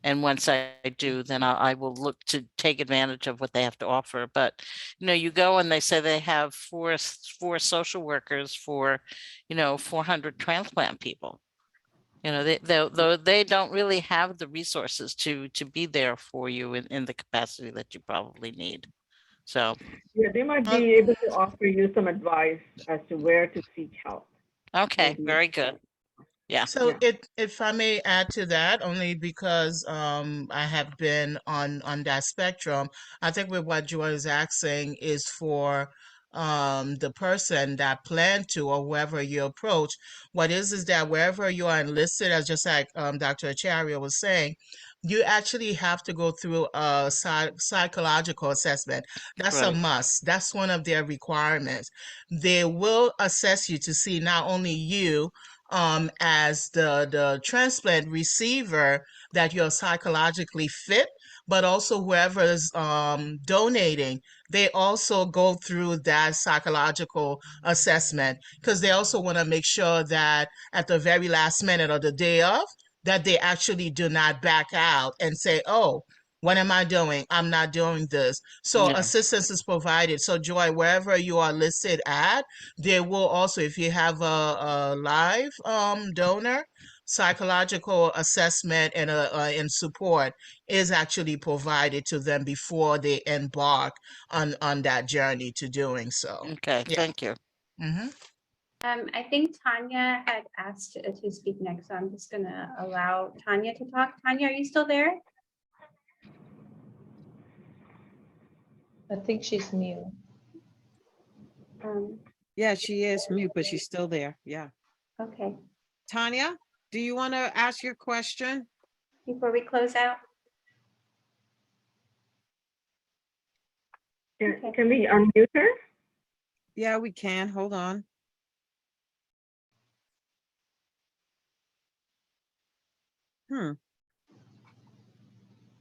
And once I do, then I will look to take advantage of what they have to offer. But you go and they say they have four social workers for 400 transplant people. They don't really have the resources to be there for you in the capacity that you probably need. So Yeah, they might Um, be able to offer you some advice as to where to seek help. okay, Maybe. very good. Yeah. So Yeah. if I may add to that, only because I have been on that spectrum, I think with what Joy is asking is for the person that plan to or whoever you approach. What is that wherever you are enlisted, as just like Dr. Acharya was saying, you actually have to go through a psychological assessment. That's a Right. must. That's one of their requirements. They will assess you to see not only you as the transplant receiver, that you're psychologically fit, but also whoever's donating, they also go through that psychological assessment because they also want to make sure that at the very last minute or the day of, that they actually do not back out and say, oh, what am I doing? I'm not doing this. So Yeah. assistance is provided. So Joy, wherever you are listed at, they will also, if you have a live donor, psychological assessment and support is actually provided to them before they embark on that journey to doing so. Okay. Yeah. Thank you. Mm-hmm. I think Tanya had asked to speak next, so I'm just gonna allow Tanya to talk. Tanya, are you still there? I think she's new. Yeah, she is mute, but she's still there. Yeah. Okay, Tanya, do you want to ask your question? before we close out. Can we unmute her? Yeah, we can. Hold on.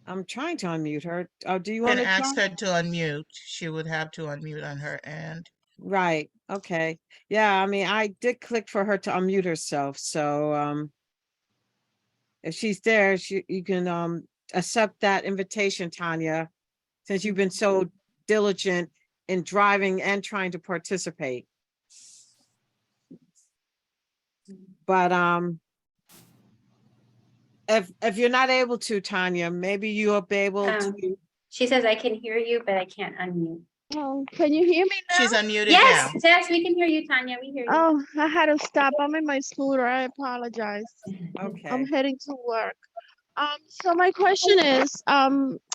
I'm trying to unmute her. Oh, do you want And to ask try? her to unmute. She would have to unmute on her end. Right. Okay. Yeah, I mean, I did click for her to unmute herself. So if she's there, you can accept that invitation, Tanya, since you've been so diligent in driving and trying to participate. But if you're not able to, Tanya, maybe you'll be able to. She says, I can hear you, but I can't unmute. Oh, can you hear me now? She's unmuted Yes, now. yes, we can hear you, Tanya. We hear you. Oh, I had to stop. I'm in my scooter. I apologize. Okay. I'm heading to work. So my question is, I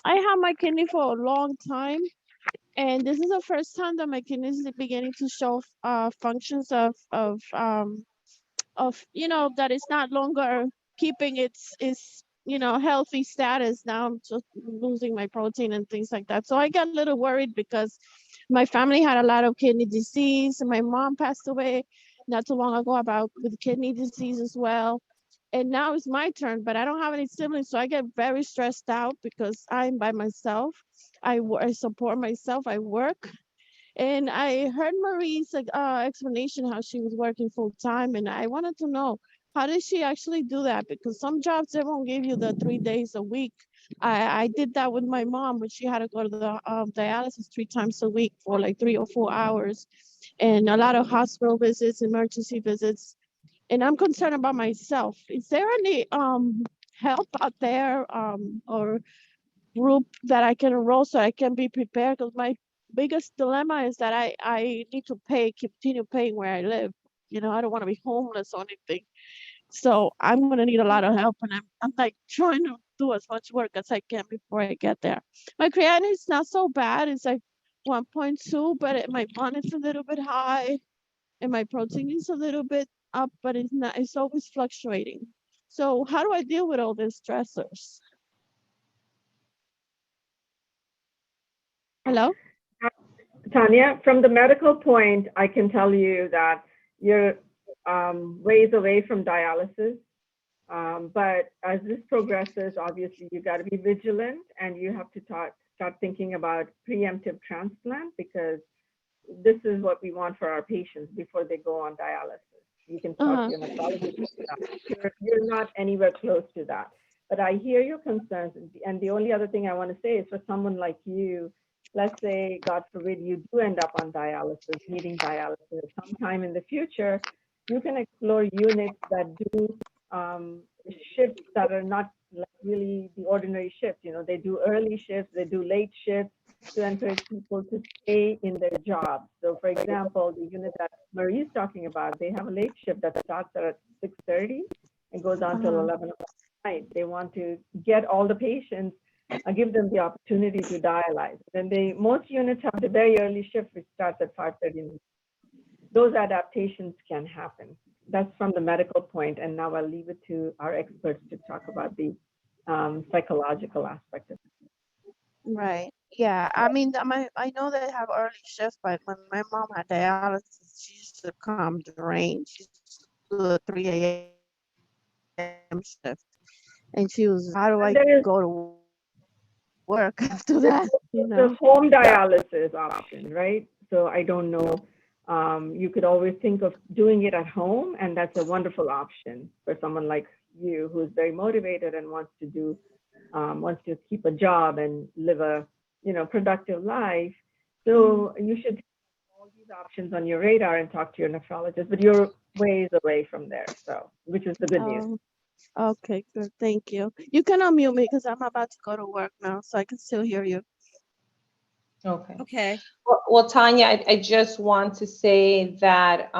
had my kidney for a long time, and this is the first time that my kidney is beginning to show functions of that it's not longer keeping its healthy status. Now I'm just losing my protein and things like that. So I got a little worried because my family had a lot of kidney disease, and my mom passed away not too long ago with kidney disease as well. And now it's my turn, but I don't have any siblings, so I get very stressed out because I'm by myself. I support myself. I work, and I heard Marie's explanation how she was working full time, and I wanted to know how did she actually do that? Because some jobs they won't give you the 3 days a week. I did that with my mom, but she had to go to the dialysis 3 times a week for like 3 or 4 hours, and a lot of hospital visits, emergency visits. And I'm concerned about myself. Is there any help out there or group that I can enroll so I can be prepared? Because my biggest dilemma is that I need to continue paying where I live. I don't want to be homeless or anything. So I'm gonna need a lot of help, and I'm like trying to do as much work as I can before I get there. My creatinine is not so bad; it's like 1.2, but my blood is a little bit high, and my protein is a little bit up, but it's not. It's always fluctuating. So how do I deal with all these stressors? Hello? Tanya, from the medical point, I can tell you that you're ways away from dialysis. But as this progresses, obviously you got to be vigilant, and you have to start thinking about preemptive transplant, because this is what we want for our patients before they go on dialysis. You can talk to your nephrologist. You're not anywhere close to that. But I hear your concerns. And the only other thing I want to say is, for someone like you, let's say, God forbid, you do end up on dialysis, needing dialysis sometime in the future, you can explore units that do shifts that are not like really the ordinary shift. They do early shifts, they do late shifts, to encourage people to stay in their jobs. So for example, the unit that Marie's talking about, they have a late shift that starts at 6:30 and goes on till 11 o'clock at night. They want to get all the patients, give them the opportunity to dialyze. Then most units have the very early shift, which starts at 5:30. Those adaptations can happen. That's from the medical point. And now I'll leave it to our experts to talk about the psychological aspect of it. Right. Yeah. I mean, I know they have early shift, but when my mom had dialysis, she used to come drained. She used to do a 3 a.m. shift, and she was, how do And I there is go to work after that? the home dialysis option, right? So I don't know. You could always think of doing it at home, and that's a wonderful option for someone like you who's very motivated and wants to keep a job and live a productive life. So you should have all these options on your radar and talk to your nephrologist. But you're ways away from there, so which is the good news. Okay, good. Thank you. You can unmute me because I'm about to go to work now, so I can still hear you. Okay. Okay. Well, Tanya, I just want to say that,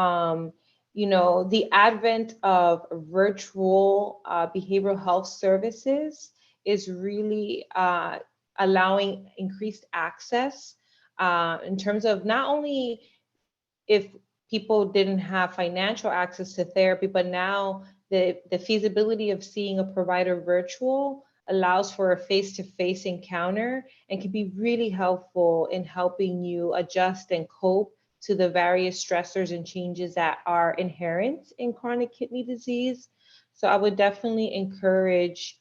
the advent of virtual behavioral health services is really allowing increased access in terms of not only if people didn't have financial access to therapy, but now the feasibility of seeing a provider virtual allows for a face-to-face encounter and can be really helpful in helping you adjust and cope to the various stressors and changes that are inherent in chronic kidney disease. So I would definitely encourage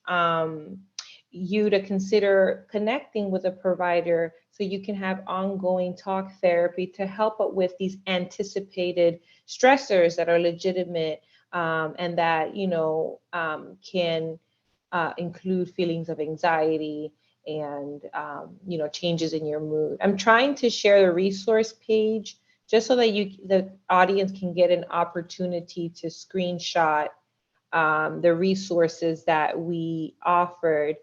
you to consider connecting with a provider so you can have ongoing talk therapy to help up with these anticipated stressors that are legitimate and that can include feelings of anxiety and changes in your mood. I'm trying to share the resource page just so that the audience can get an opportunity to screenshot the resources that we offered.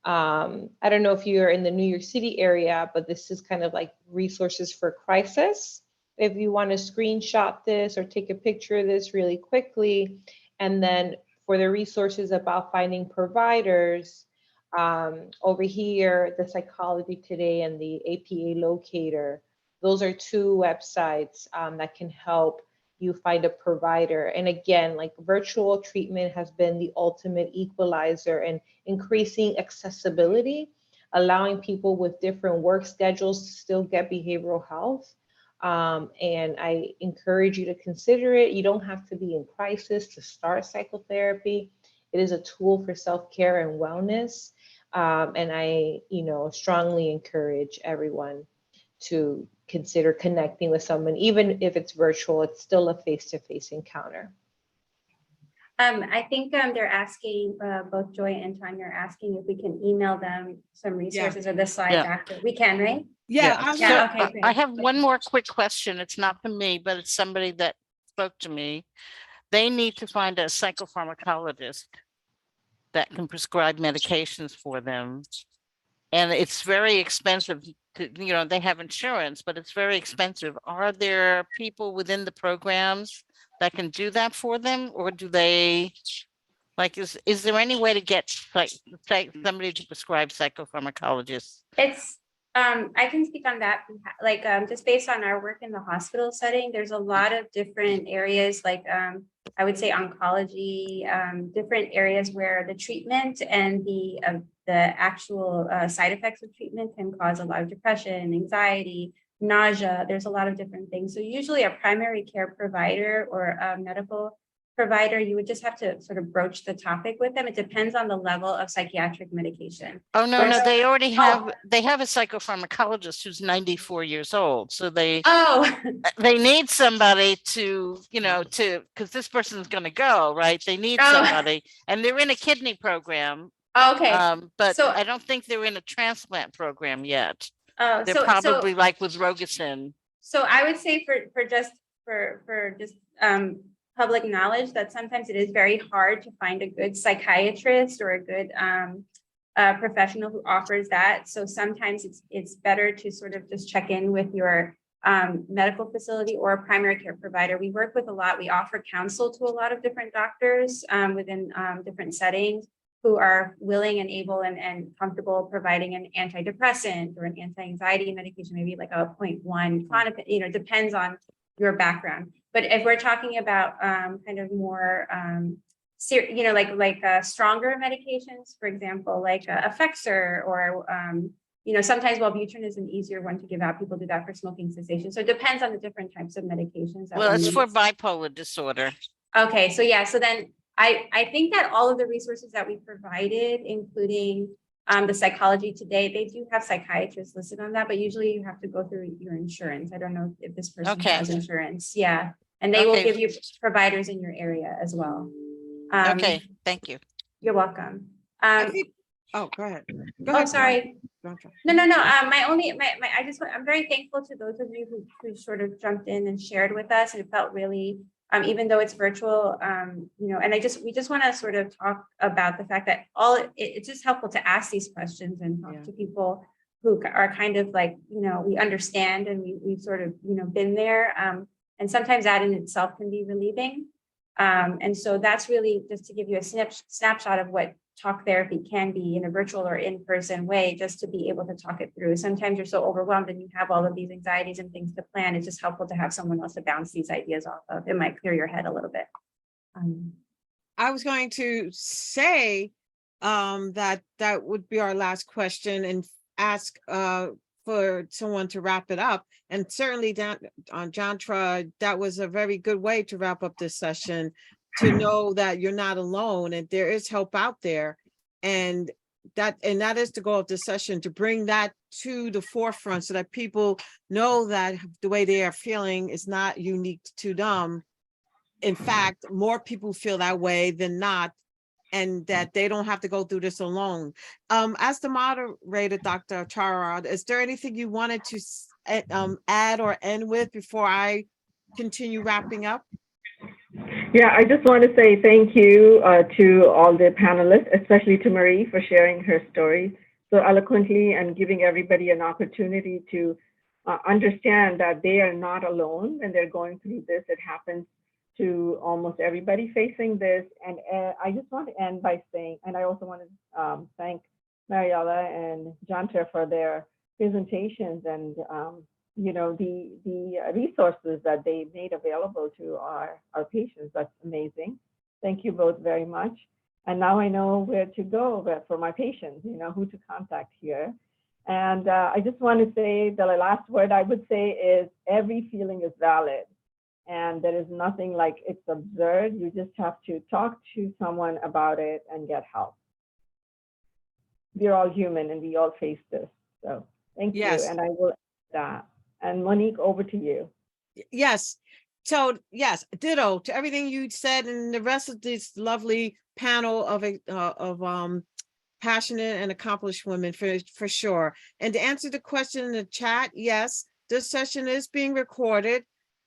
I don't know if you're in the New York City area, but this is kind of like resources for crisis. If you want to screenshot this or take a picture of this really quickly, and then for the resources about finding providers, over here, the Psychology Today and the APA Locator, those are two websites that can help you find a provider. And again, like virtual treatment has been the ultimate equalizer and increasing accessibility, allowing people with different work schedules to still get behavioral health. And I encourage you to consider it. You don't have to be in crisis to start psychotherapy. It is a tool for self-care and wellness. And I, strongly encourage everyone to consider connecting with someone, even if it's virtual, it's still a face-to-face encounter. I think they're asking, both Joy and Tanya are asking if we can email them some resources or the slides after. We can, right? Yeah. Yeah, okay, great. I have one more quick question. It's not for me, but it's somebody that spoke to me. They need to find a psychopharmacologist that can prescribe medications for them. And it's very expensive to, they have insurance, but it's very expensive. Are there people within the programs that can do that for them? Or do they, like, is there any way to get somebody to prescribe psychopharmacologists? It's, I can speak on that, like, just based on our work in the hospital setting, there's a lot of different areas, like, I would say oncology, different areas where the treatment and the actual side effects of treatment can cause a lot of depression, anxiety, nausea. There's a lot of different things. So usually a primary care provider or a medical provider, you would just have to sort of broach the topic with them. It depends on the level of psychiatric medication. Oh, no, they already have, they have a psychopharmacologist who's 94 years old. So they need somebody to, because this person's going to go, right? They need somebody, and they're in a kidney program. Okay. But I don't think they're in a transplant program yet. They're so probably like with Rogerson. So I would say for just public knowledge that sometimes it is very hard to find a good psychiatrist or a good professional who offers that. So sometimes it's better to sort of just check in with your medical facility or a primary care provider. We work with a lot. We offer counsel to a lot of different doctors within different settings who are willing and able and comfortable providing an antidepressant or an anti-anxiety medication, maybe like a 0.1 Klonopin, depends on your background. But if we're talking about kind of more, stronger medications, for example, like Effexor or, sometimes Wellbutrin is an easier one to give out. People do that for smoking cessation. So it depends on the different types of medications. Well, it's for bipolar disorder. Okay, so yeah, so then I think that all of the resources that we provided, including the Psychology Today, they do have psychiatrists listed on that, but usually you have to go through your insurance. I don't know if this person has insurance. Yeah, and they will give you providers in your area as well. Okay, thank you. You're welcome. Go ahead. Go ahead. Sorry. No. I'm very thankful to those of you who sort of jumped in and shared with us, and it felt really, even though it's virtual, and we just want to sort of talk about the fact that it's just helpful to ask these questions and talk to people who are kind of like, we understand and we've sort of, been there. And sometimes that in itself can be relieving. And so that's really just to give you a snapshot of what talk therapy can be in a virtual or in-person way, just to be able to talk it through. Sometimes you're so overwhelmed and you have all of these anxieties and things to plan. It's just helpful to have someone else to bounce these ideas off of. It might clear your head a little bit. I was going to say that would be our last question and ask for someone to wrap it up. And certainly Jantra, that was a very good way to wrap up this session, to know that you're not alone and there is help out there. And that is the goal of this session, to bring that to the forefront so that people know that the way they are feeling is not unique to them. In fact, more people feel that way than not, and that they don't have to go through this alone. As the moderator, Dr. Charad, is there anything you wanted to add or end with before I continue wrapping up? Yeah, I just want to say thank you to all the panelists, especially to Marie for sharing her story so eloquently and giving everybody an opportunity to understand that they are not alone when they're going through this. It happens to almost everybody facing this. And I just want to end by saying, and I also want to thank Mariella and Jantra for their presentations and the resources that they made available to our patients. That's amazing. Thank you both very much. And now I know where to go for my patients, who to contact here. And I just want to say the last word I would say is every feeling is valid. And there is nothing like it's absurd. You just have to talk to someone about it and get help. We're all human and we all face this. So thank you. Yes. And I will end that. And Monique, over to you. Yes. So yes, ditto to everything you said and the rest of this lovely panel of passionate and accomplished women for sure. And to answer the question in the chat, yes, this session is being recorded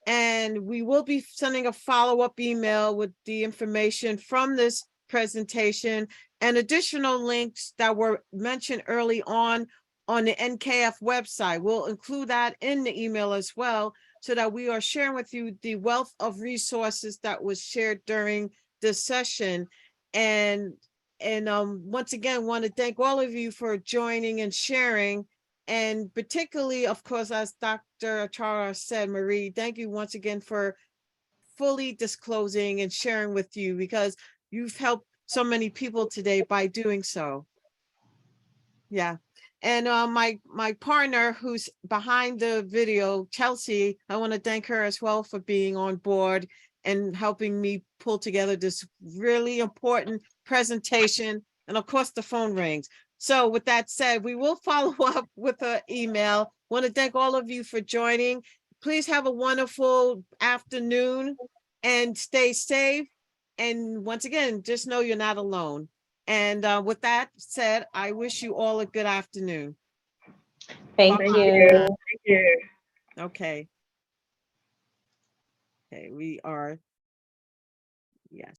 and we will be sending a follow-up email with the information from this presentation and additional links that were mentioned early on the NKF website. We'll include that in the email as well, so that we are sharing with you the wealth of resources that was shared during this session. And once again, want to thank all of you for joining and sharing. And particularly, of course, as Dr. Achara said, Marie, thank you once again for fully disclosing and sharing with you, because you've helped so many people today by doing so. Yeah. And my partner who's behind the video, Chelsea, I want to thank her as well for being on board and helping me pull together this really important presentation. And of course, the phone rings. So with that said, we will follow up with an email. Want to thank all of you for joining. Please have a wonderful afternoon and stay safe. And once again, just know you're not alone. And with that said, I wish you all a good afternoon. Thank Thank you. you. Thank you. Okay. Okay, we are, yes.